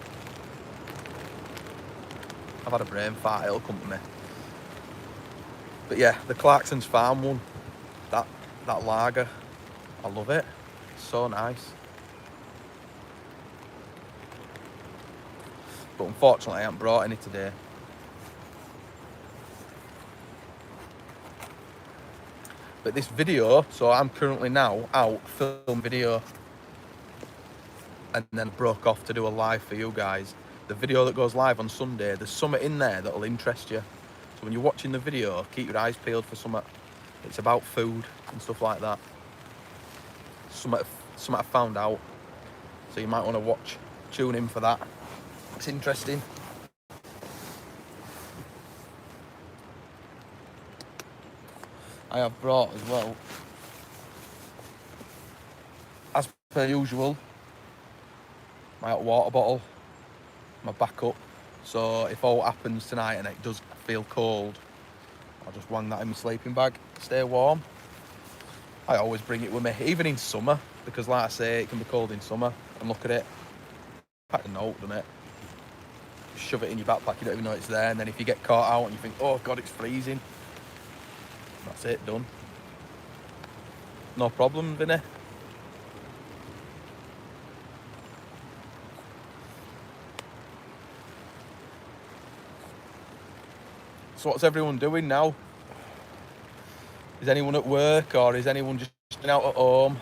I've had a brain fart, it'll come to me. But yeah, the Clarkson's Farm one, that lager, I love it. It's so nice. But unfortunately I haven't brought any today. But this video, so I'm currently now out film video, and then broke off to do a live for you guys. The video that goes live on Sunday, there's something in there that'll interest you. So when you're watching the video, keep your eyes peeled for something. It's about food and stuff like that. Something I found out. So you might want to tune in for that. It's interesting. I have brought as well, as per usual, my hot water bottle, my backup. So if all happens tonight and it does feel cold, I'll just wang that in my sleeping bag, stay warm. I always bring it with me, even in summer, because like I say, it can be cold in summer. And look at it, pack a note, doesn't it? Shove it in your backpack, you don't even know it's there. And then if you get caught out and you think, oh God, it's freezing, that's it, done. No problem, Vinny. So what's everyone doing now? Is anyone at work, or is anyone just out at home?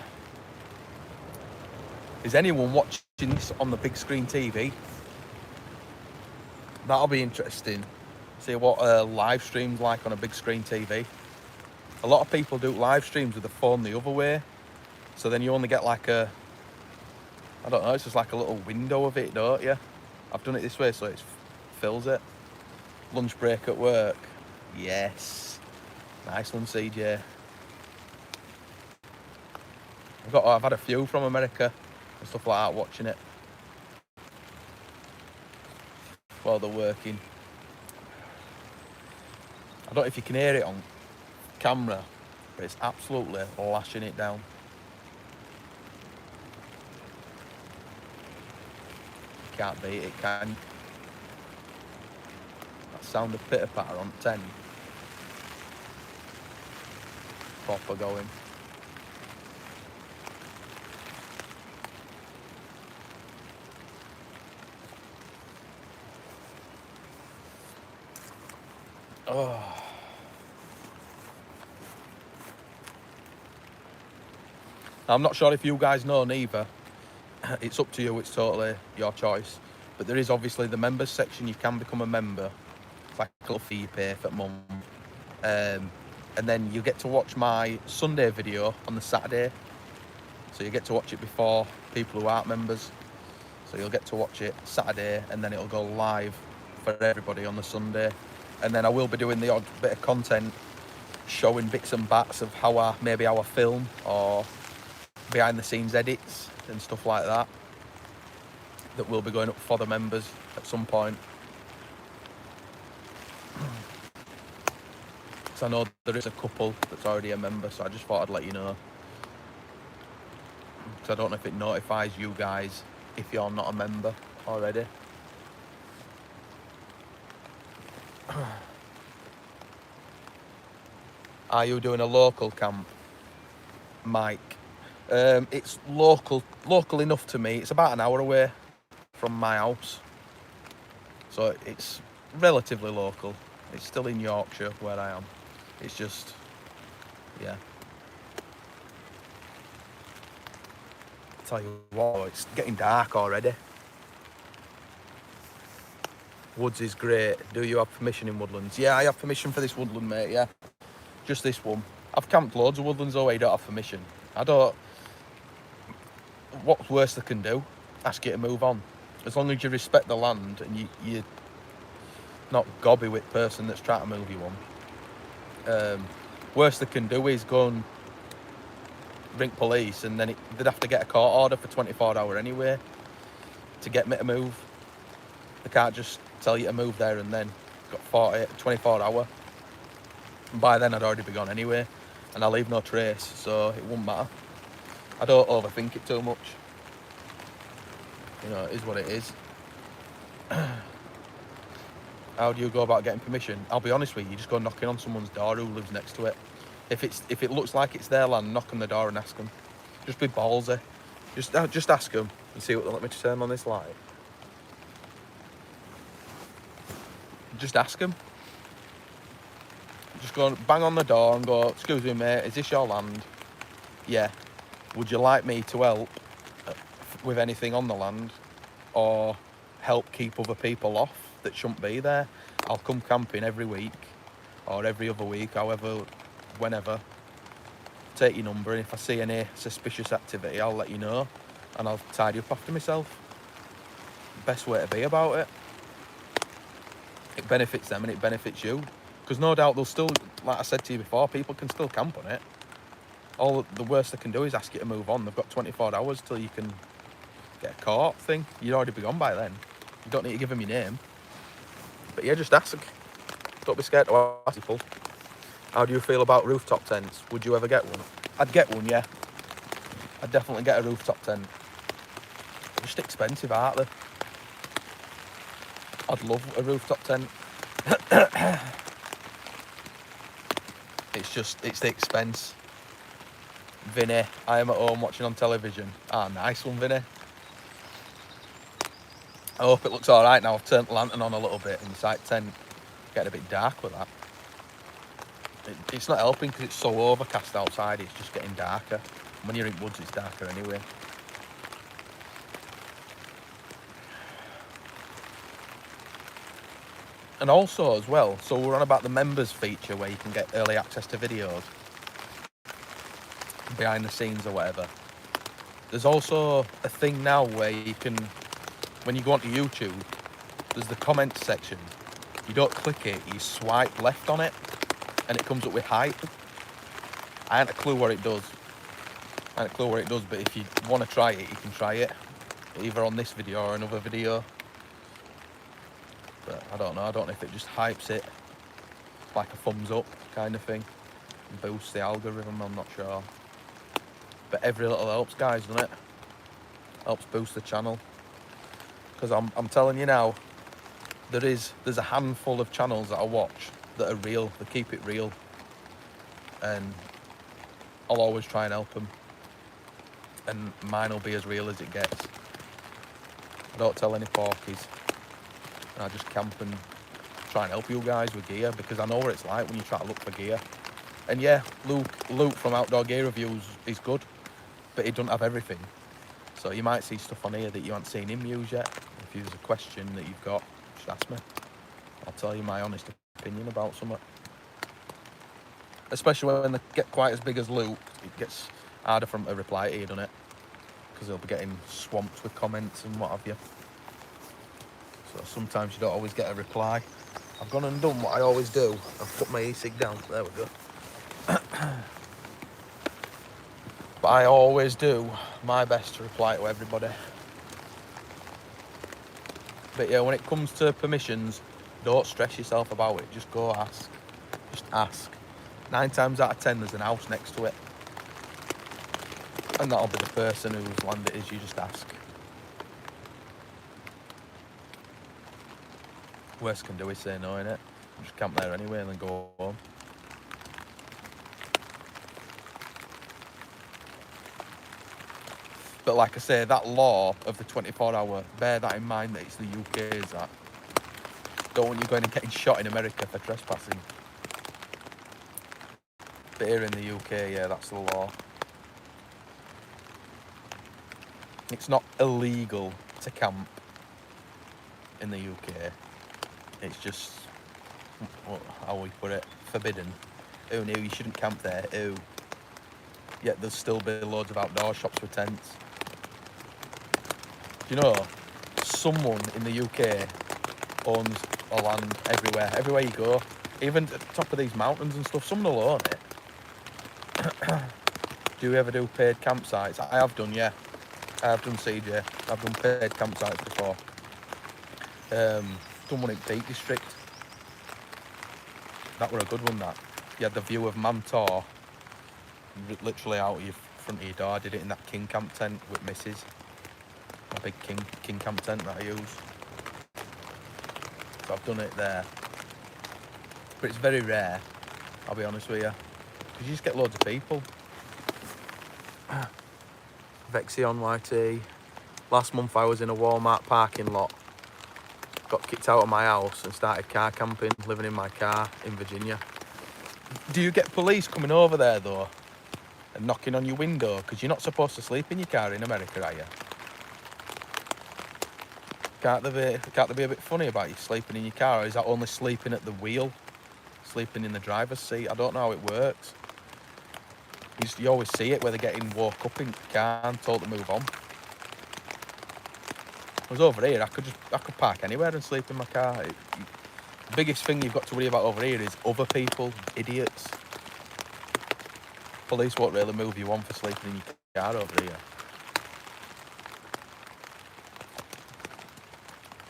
Is anyone watching this on the big screen TV? That'll be interesting. See what live streams like on a big screen TV. A lot of people do live streams with the phone the other way, so then you only get like I don't know, it's just like a little window of it, don't you? I've done it this way, so it fills it. Lunch break at work. Yes. Nice one, CJ. I've had a few from America and stuff like that watching it while they're working. I don't know if you can hear it on camera, but it's absolutely lashing it down. You can't beat it, can you? That sound of pitter patter on 10. Proper going. Oh. I'm not sure if you guys know neither. It's up to you, it's totally your choice. But there is obviously the members section. You can become a member. It's like a little fee you pay for a month. And then you get to watch my Sunday video on the Saturday. So you get to watch it before people who aren't members. So you'll get to watch it Saturday, and then it'll go live for everybody on the Sunday. And then I will be doing the odd bit of content showing bits and bats of how I film, or behind the scenes edits and stuff like that will be going up for the members at some point. So I know there is a couple that's already a member, so I just thought I'd let you know. Because I don't know if it notifies you guys if you're not a member already. Are you doing a local camp, Mike? It's local enough to me. It's about an hour away from my house, so it's relatively local. It's still in Yorkshire where I am. It's just, yeah. Tell you what, it's getting dark already. Woods is great. Do you have permission in woodlands? Yeah, I have permission for this woodland, mate, yeah. Just this one. I've camped loads of woodlands though where you don't have permission. What's worse they can do? Ask you to move on. As long as you respect the land and you're not gobby with the person that's trying to move you on. Worst they can do is go and ring police, and then they'd have to get a court order for 24 hours anyway to get me to move. They can't just tell you to move there and then. Got 24 hours. And by then I'd already be gone anyway, and I leave no trace, so it wouldn't matter. I don't overthink it too much. You know, it is what it is. How do you go about getting permission? I'll be honest with you, you just go knocking on someone's door who lives next to it. If it looks like it's their land, knock on the door and ask them. Just be ballsy. Just ask them and see what they'll let me turn on this light. Just ask them. Just go and bang on the door and go, "Excuse me, mate, is this your land?" "Yeah." "Would you like me to help with anything on the land, or help keep other people off that shouldn't be there? I'll come camping every week or every other week, however, whenever. Take your number, and if I see any suspicious activity, I'll let you know, and I'll tidy up after myself." Best way to be about it. It benefits them and it benefits you, because no doubt they'll still, like I said to you before, people can still camp on it. All the worst they can do is ask you to move on. They've got 24 hours till you can get a court thing. You'd already be gone by then. You don't need to give them your name. But yeah, just ask. Don't be scared to ask people. How do you feel about rooftop tents? Would you ever get one? I'd get one, yeah. I'd definitely get a rooftop tent. They're just expensive, aren't they? I'd love a rooftop tent. It's the expense. Vinny, I am at home watching on television. Ah, nice one, Vinny. I hope it looks alright now. I've turned the lantern on a little bit inside tent. Getting a bit dark with that. It's not helping because it's so overcast outside, it's just getting darker. When you're in woods, it's darker anyway. And also as well, so we're on about the members feature where you can get early access to videos, behind the scenes or whatever. There's also a thing now where you can, when you go onto YouTube, there's the comments section. You don't click it, you swipe left on it, and it comes up with hype. I ain't a clue what it does. But if you want to try it, you can try it. Either on this video or another video. But I don't know if it just hypes it, like a thumbs up kind of thing, and boosts the algorithm, I'm not sure. But every little helps, guys, doesn't it? Helps boost the channel. Because I'm telling you now, there's a handful of channels that I watch that are real, they keep it real. And I'll always try and help them. And mine will be as real as it gets. I don't tell any porkies. I just camp and try and help you guys with gear, because I know what it's like when you try to look for gear. And yeah, Luke from Outdoor Gear Reviews is good, but he doesn't have everything. So you might see stuff on here that you haven't seen him use yet. If there's a question that you've got, just ask me. I'll tell you my honest opinion about something. Especially when they get quite as big as Luke, it gets harder for him to reply to you, doesn't it? Because he'll be getting swamped with comments and what have you. So sometimes you don't always get a reply. I've gone and done what I always do. I've put my e-cig down. There we go. But I always do my best to reply to everybody. But yeah, when it comes to permissions, don't stress yourself about it. Just go ask. Just ask. 9 times out of 10, there's an house next to it. And that'll be the person whose land it is. You just ask. Worst can do is say no, innit? Just camp there anyway and then go home. But like I say, that law of the 24-hour, bear that in mind that it's the UK, is that. Don't want you going and getting shot in America for trespassing. But here in the UK, yeah, that's the law. It's not illegal to camp in the UK. It's just, how we put it, forbidden. Who knew you shouldn't camp there? Who? Yet there's still be loads of outdoor shops with tents. You know, someone in the UK owns a land everywhere. Everywhere you go, even at the top of these mountains and stuff, someone will own it. Do you ever do paid campsites? I have done, yeah. I have done CJ. I've done paid campsites before. Done one in Peak District. That were a good one, that. You had the view of Mantor literally out of your front of your door. I did it in that King Camp tent with Mrs. A big King Camp tent that I use. So I've done it there. But it's very rare, I'll be honest with you. Because you just get loads of people. Vexion YT. Last month I was in a Walmart parking lot. Got kicked out of my house and started car camping, living in my car in Virginia. Do you get police coming over there though? And knocking on your window? Because you're not supposed to sleep in your car in America, are you? Can't they be a bit funny about you sleeping in your car? Or is that only sleeping at the wheel? Sleeping in the driver's seat? I don't know how it works. You always see it where they're getting woke up in the car and told to move on. I was over here, I could park anywhere and sleep in my car. The biggest thing you've got to worry about over here is other people, idiots. Police won't really move you on for sleeping in your car over here.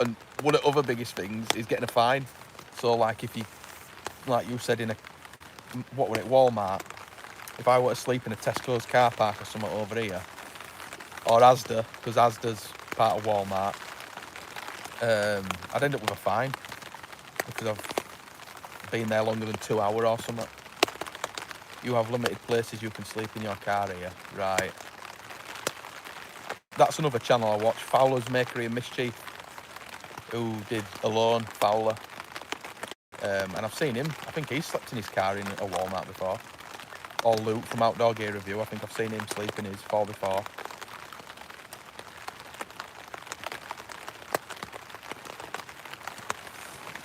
And one of the other biggest things is getting a fine. So like if you, like you said in a, what were it, Walmart, if I were to sleep in a Tesco's car park or something over here, or Asda, because Asda's part of Walmart, I'd end up with a fine because I've been there longer than 2 hours or something. You have limited places you can sleep in your car here, right? That's another channel I watch, Fowler's Makery of Mischief, who did Alone, Fowler. And I've seen him, I think he's slept in his car in a Walmart before. Or Luke from Outdoor Gear Review, I think I've seen him sleep in his before.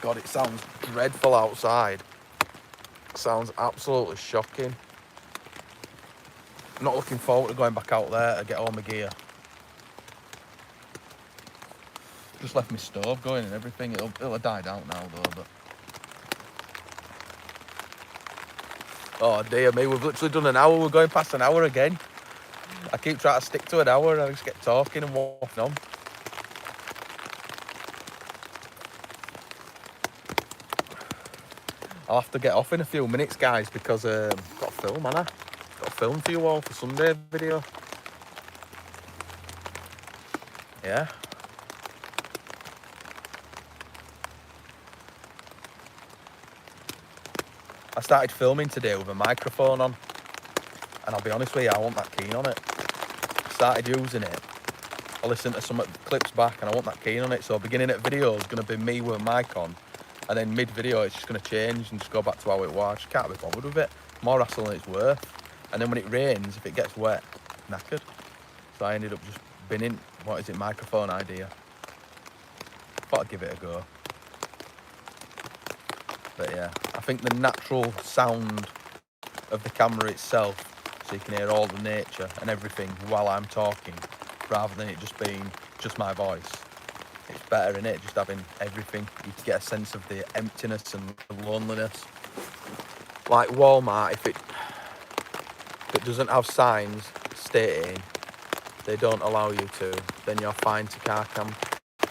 God, it sounds dreadful outside. It sounds absolutely shocking. I'm not looking forward to going back out there to get all my gear. Just left my stove going and everything. It'll die down now though, but... Oh dear me, we've literally done an hour. We're going past an hour again. I keep trying to stick to an hour and I just get talking and waffling on. I'll have to get off in a few minutes, guys, because I've got a film, haven't I? Got a film for you all for Sunday video. Yeah. I started filming today with a microphone on, and I'll be honest with you, I wasn't that keen on it. I started using it. I listened to some clips back and I wasn't that keen on it, so beginning at video is going to be me with a mic on, and then mid-video it's just going to change and just go back to how it was. I just can't be bothered with it. More hassle than it's worth. And then when it rains, if it gets wet, knackered. So I ended up just binning, what is it, microphone idea. Thought I'd give it a go. But yeah, I think the natural sound of the camera itself, so you can hear all the nature and everything while I'm talking, rather than it just being just my voice. It's better, innit? Just having everything. You can get a sense of the emptiness and the loneliness. Like Walmart, if it doesn't have signs stating they don't allow you to, then you're fine to car camp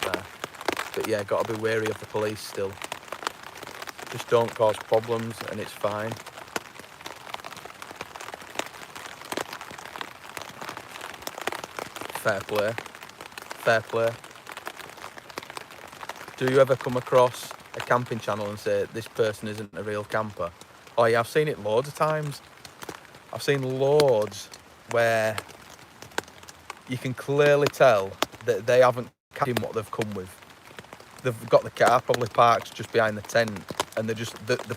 there. But yeah, got to be wary of the police still. Just don't cause problems and it's fine. Fair play. Fair play. Do you ever come across a camping channel and say, this person isn't a real camper? Oh yeah, I've seen it loads of times. I've seen loads where you can clearly tell that they haven't camped in what they've come with. They've got the car probably parked just behind the tent, and they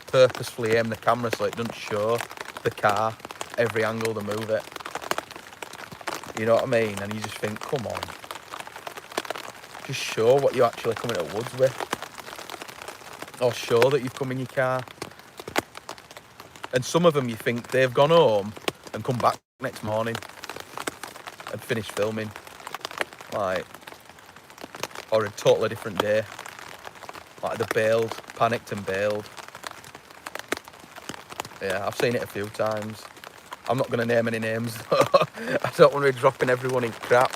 purposefully aim the camera so it doesn't show the car every angle they move it. You know what I mean? And you just think, come on. Just show what you're actually coming to woods with. Or show that you've come in your car. And some of them you think they've gone home and come back next morning and finished filming. Like, or a totally different day. Like they bailed, panicked and bailed. Yeah, I've seen it a few times. I'm not going to name any names. I don't want to be dropping everyone in crap.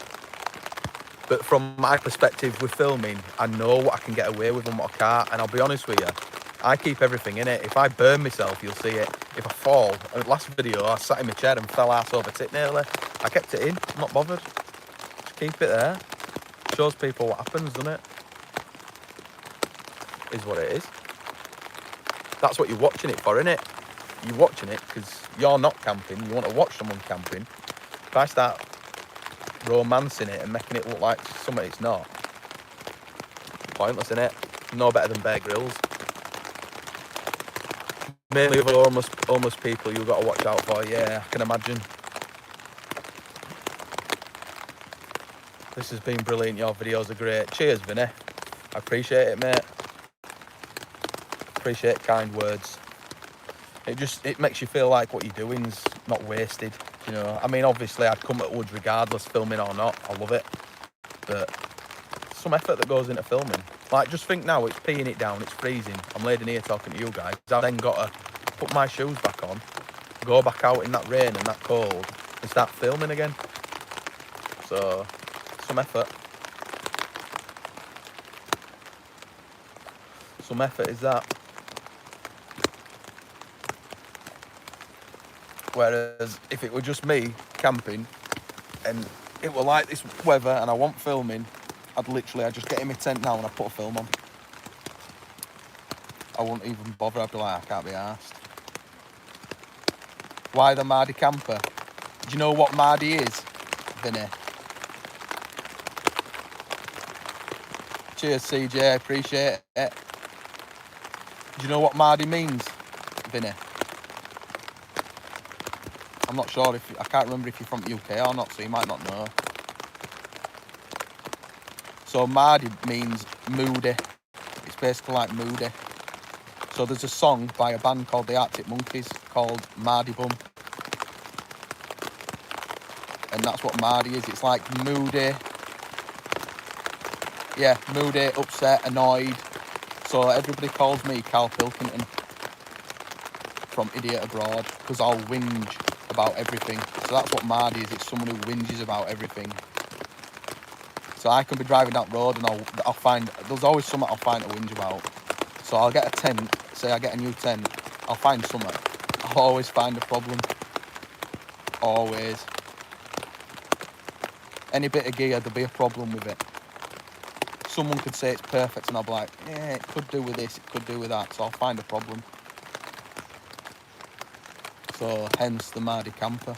But from my perspective with filming, I know what I can get away with on what I can't. And I'll be honest with you, I keep everything in it. If I burn myself, you'll see it. If I fall, last video, I sat in my chair and fell ass over tit nearly. I kept it in, I'm not bothered. Just keep it there. Shows people what happens, doesn't it? Is what it is. That's what you're watching it for, innit? You're watching it because you're not camping. You want to watch someone camping. If I start romancing it and making it look like something it's not, pointless, innit? No better than Bear Grylls. Mainly with homeless people you've got to watch out for. Yeah, I can imagine. This has been brilliant. Your videos are great. Cheers, Vinny. I appreciate it, mate. Appreciate kind words. It makes you feel like what you're doing's not wasted. You know, I mean, obviously I'd come at woods regardless, filming or not. I love it, but some effort that goes into filming. Like, just think now, it's peeing it down, it's freezing. I'm laid in here talking to you guys. I've then got to put my shoes back on, go back out in that rain and that cold, and start filming again. So, some effort. Some effort is that. Whereas if it were just me camping and it were like this weather and I want filming, I'd just get in my tent now and I'd put a film on. I wouldn't even bother. I'd be like, I can't be arsed. Why the MardyCamper? Do you know what Mardy is, Vinny? Cheers, CJ. Appreciate it. Do you know what Mardy means, Vinny? I'm not sure I can't remember if you're from the UK or not, so you might not know. So Mardy means moody. It's basically like moody. So there's a song by a band called the Arctic Monkeys called Mardy Bum. And that's what Mardy is. It's like moody. Yeah, moody, upset, annoyed. So everybody calls me Carl Pilkington from Idiot Abroad because I'll whinge about everything. So that's what Mardy is. It's someone who whinges about everything. So I can be driving down the road and I'll find, there's always something I'll find to whinge about. So I'll get a tent, say I get a new tent, I'll find something. I'll always find a problem. Always. Any bit of gear, there'll be a problem with it. Someone could say it's perfect and I'll be like, yeah, it could do with this, it could do with that. So I'll find a problem. So hence the MardyCamper.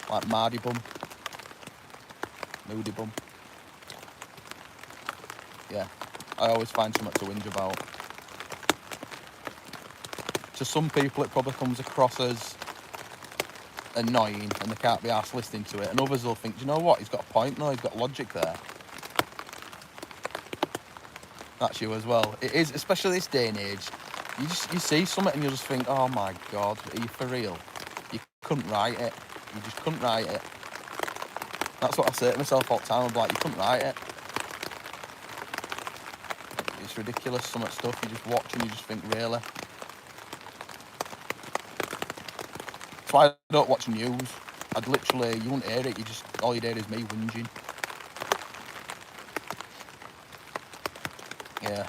Like Mardy Bum. Moody Bum. Yeah, I always find something to whinge about. To some people, it probably comes across as annoying and they can't be arsed listening to it, and others will think, do you know what, he's got a point though, he's got logic there. That's you as well. It is, especially this day and age. You see something and you just think, oh my God, are you for real? You couldn't write it. You just couldn't write it. That's what I say to myself all the time. I'm like, you couldn't write it. It's ridiculous, some of that stuff. You just watch and you just think, really? That's why I don't watch news. I'd literally, you wouldn't hear it. All you'd hear is me whinging. Yeah.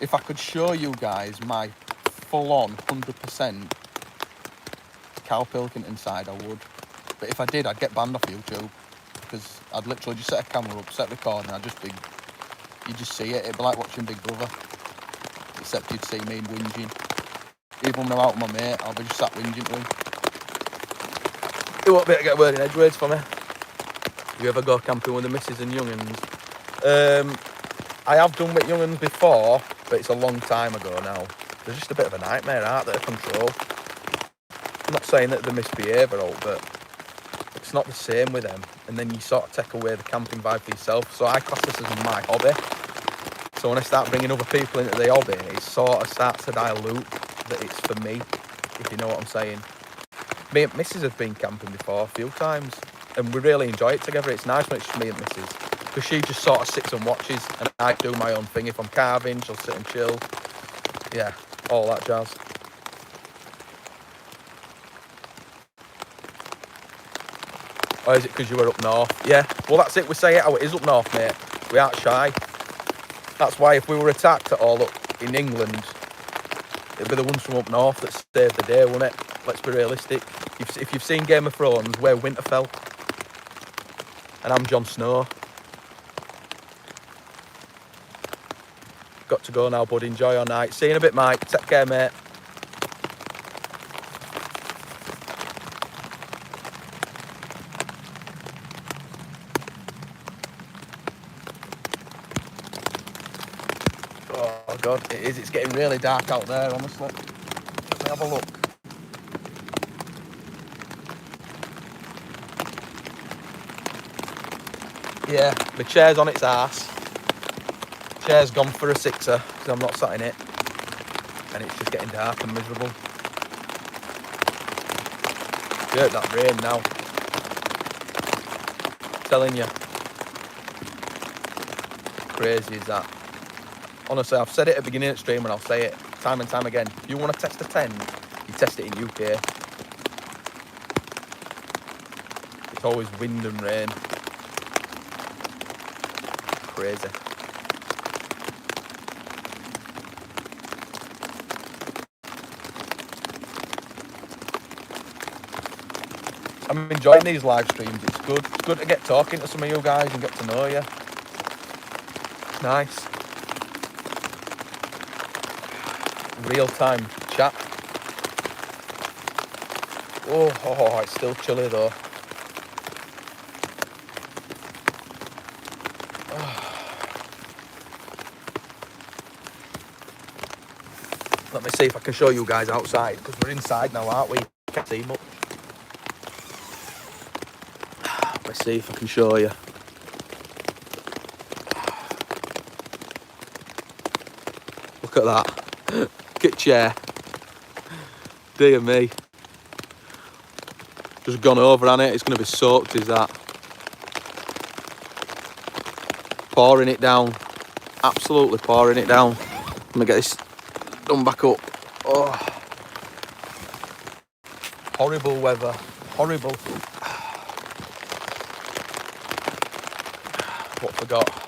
If I could show you guys my full-on 100% cow Pilkington side, I would. But if I did, I'd get banned off YouTube, because I'd literally just set a camera up, set recording, and you'd just see it. It'd be like watching Big Brother, except you'd see me whinging. Even when I'm out with my mate, I'll be just sat whinging to him. You won't be able to get a word in edgeways for me. You ever go camping with the missus and young'uns? I have done with young'uns before, but it's a long time ago now. They're just a bit of a nightmare, aren't they, to control? I'm not saying that they misbehave at all, but it's not the same with them. And then you sort of take away the camping vibe for yourself. So I class this as my hobby. So when I start bringing other people into the hobby, it sort of starts to dilute that it's for me, if you know what I'm saying. Me and Mrs. have been camping before a few times, and we really enjoy it together. It's nice when it's just me and Mrs. Because she just sort of sits and watches, and I do my own thing. If I'm carving, she'll sit and chill. Yeah, all that jazz. Or is it because you were up north? Yeah, well that's it, we say it how it is up north, mate. We aren't shy. That's why if we were attacked at all up in England, it'd be the ones from up north that saved the day, wouldn't it? Let's be realistic. If you've seen Game of Thrones, we're Winterfell. And I'm Jon Snow. Got to go now, bud. Enjoy your night. See you in a bit, Mike. Take care, mate. Oh, God. It is. It's getting really dark out there, honestly. Let me have a look. Yeah, my chair's on its arse. Chair's gone for a sixer because I'm not sat in it, and it's just getting dark and miserable. Dirt that rain now. I'm telling you, crazy is that. Honestly, I've said it at the beginning of the stream and I'll say it time and time again. If you want to test a tent, you test it in UK. It's always wind and rain. Crazy. I'm enjoying these live streams. It's good. It's good to get talking to some of you guys and get to know you. It's nice. Real-time chat. Oh, it's still chilly though. Let me see if I can show you guys outside, because we're inside now, aren't we? Can't see much. Let's see if I can show you. Look at that. Kit chair. Dear me. Just gone over on it. It's going to be soaked, is that? Pouring it down. Absolutely pouring it down. Let me get this done back up. Oh. Horrible weather. Horrible. What forgot?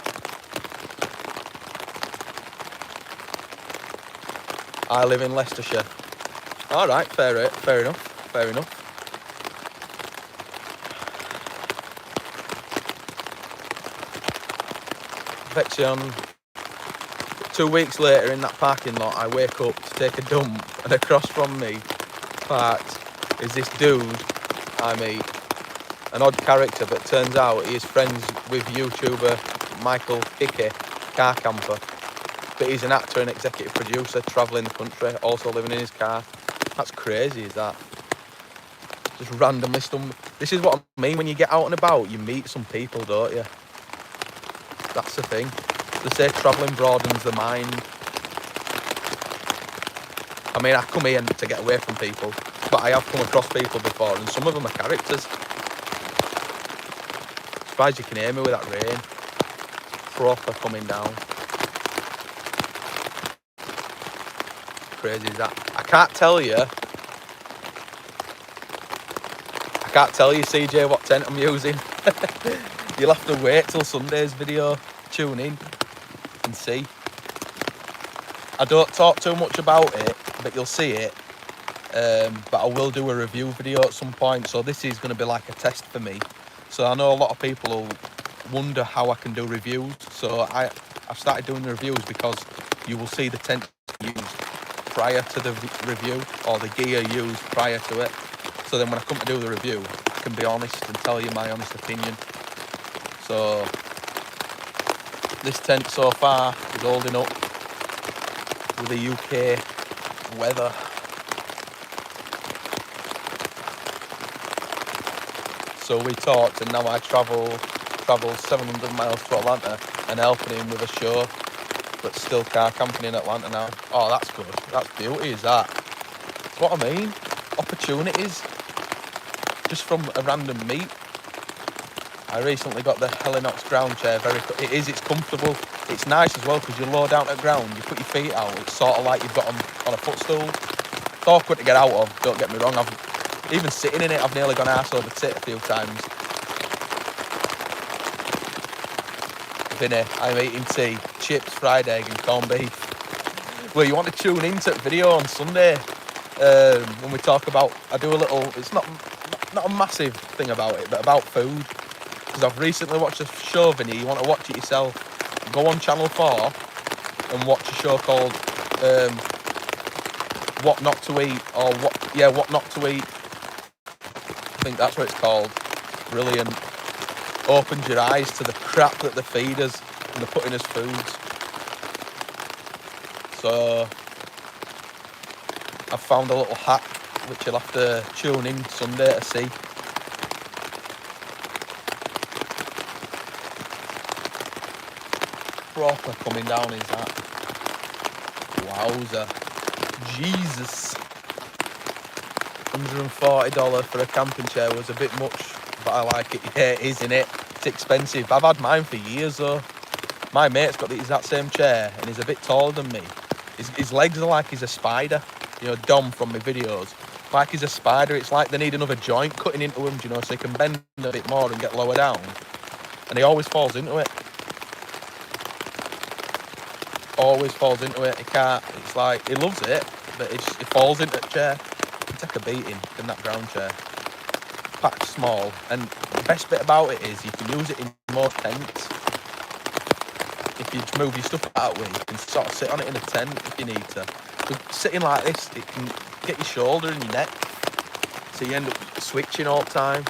I live in Leicestershire. Alright, fair enough. Fair enough. Vexion. 2 weeks later in that parking lot, I wake up to take a dump, and across from me, parked, is this dude I meet. An odd character, but turns out he is friends with YouTuber Michael Hickey, car camper. but he's an actor and executive producer, travelling the country, also living in his car. That's crazy, is that? Just randomly stumble. This is what I mean, when you get out and about, you meet some people, don't you? That's the thing. They say travelling broadens the mind. I mean, I come here to get away from people, but I have come across people before, and some of them are characters. Surprised you can hear me with that rain. Proper coming down. Crazy is that? I can't tell you, CJ, what tent I'm using. You'll have to wait till Sunday's video. Tune in and see. I don't talk too much about it, but you'll see it. But I will do a review video at some point, so this is going to be like a test for me. So I know a lot of people will wonder how I can do reviews. So I've started doing the reviews because you will see the tent used prior to the review, or the gear used prior to it. So then when I come to do the review, I can be honest and tell you my honest opinion. So this tent so far is holding up with the UK weather. So we talked, and now I travel 700 miles to Atlanta and helping him with a show, but still car camping in Atlanta now. Oh, that's good. That's beauty, is that? That's what I mean. Opportunities just from a random meet. I recently got the Helinox ground chair. It's comfortable. It's nice as well because you low down to the ground, you put your feet out. It's sort of like you've got them on a footstool. It's awkward to get out of, don't get me wrong. Even sitting in it, I've nearly gone arse over tit a few times. I'm eating tea, chips, fried egg and corned beef. Well, you want to tune into the video on Sunday when we talk about, I do a little, it's not a massive thing about it, but about food. Because I've recently watched a show, Vinny, you want to watch it yourself, go on Channel 4 and watch a show called What Not to Eat, or What Not to Eat. I think that's what it's called. Brilliant. Opens your eyes to the crap that they feed us and they put in as foods. So I've found a little hack which you'll have to tune in Sunday to see. Proper coming down, is that? Wowza. Jesus. $140 for a camping chair was a bit much, but I like it. Yeah, it is, innit? It's expensive. I've had mine for years though. My mate's got the exact same chair and he's a bit taller than me. His legs are like he's a spider. You know, Dom from my videos. Like he's a spider. It's like they need another joint cutting into him, you know, so he can bend a bit more and get lower down. And he always falls into it. Always falls into it. He can't. It's like, he loves it, but he falls into the chair. He can take a beating in that ground chair. Packed small, and the best bit about it is you can use it in more tents. If you just move your stuff out of the way, you can sort of sit on it in a tent if you need to. But sitting like this, it can get your shoulder and your neck, so you end up switching all the time.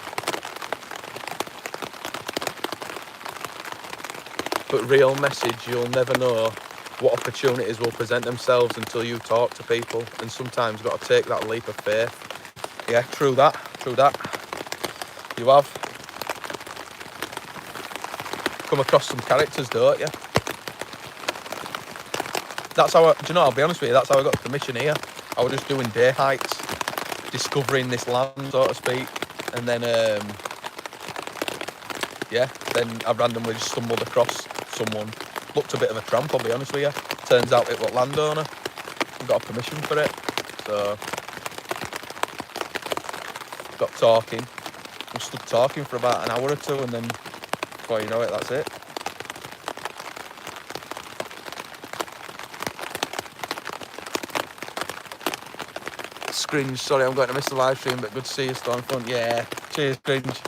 But real message, you'll never know what opportunities will present themselves until you talk to people, and sometimes you've got to take that leap of faith. Yeah, true that. You have come across some characters, don't you? That's how do you know, I'll be honest with you, that's how I got permission here. I was just doing day hikes, discovering this land, so to speak, and then then I randomly just stumbled across someone. Looked a bit of a tramp, I'll be honest with you. Turns out it was landowner. I got permission for it, so got talking. I stood talking for about an hour or two, and then before you know it, that's it. Scringe, sorry, I'm going to miss the live stream, but good to see you still in front. Yeah, cheers, Scringe.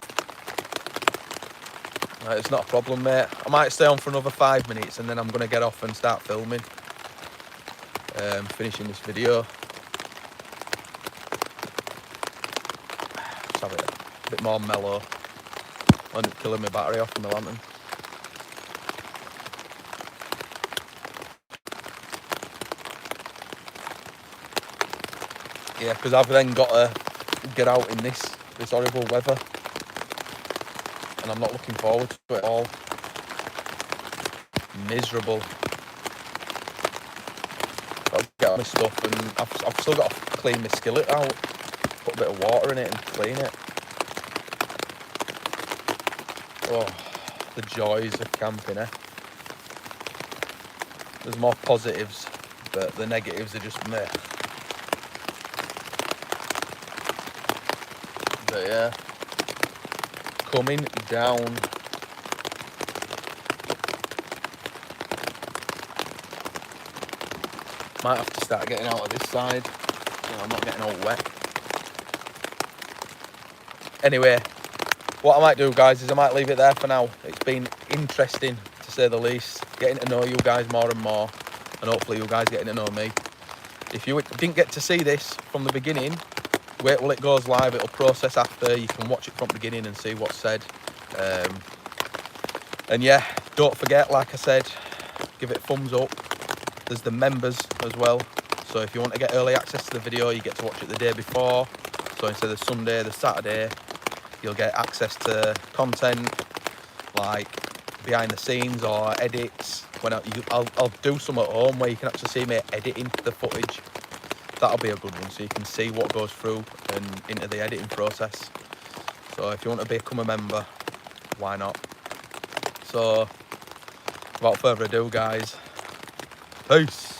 Right, it's not a problem, mate. I might stay on for another 5 minutes, and then I'm going to get off and start filming. Finishing this video. Let's have it a bit more mellow. I ended up killing my battery off in the lantern. yeah, because I've then got to get out in this horrible weather, and I'm not looking forward to it at all. Miserable. Got to get on my stuff, and I've still got to clean my skillet out, put a bit of water in it and clean it. Oh, the joys of camping, eh? There's more positives, but the negatives are just meh. But yeah, coming down. Might have to start getting out of this side so I'm not getting all wet. Anyway, what I might do, guys, is I might leave it there for now. It's been interesting, to say the least, getting to know you guys more and more, and hopefully you guys getting to know me. If you didn't get to see this from the beginning, wait till it goes live. It'll process after. You can watch it from the beginning and see what's said. And yeah, don't forget, like I said, give it a thumbs up. There's the members as well. So if you want to get early access to the video, you get to watch it the day before. So instead of Sunday, the Saturday, you'll get access to content like behind the scenes or edits. When I'll do some at home where you can actually see me editing the footage. That'll be a good one, so you can see what goes through and into the editing process. So if you want to become a member, why not? So without further ado, guys, peace.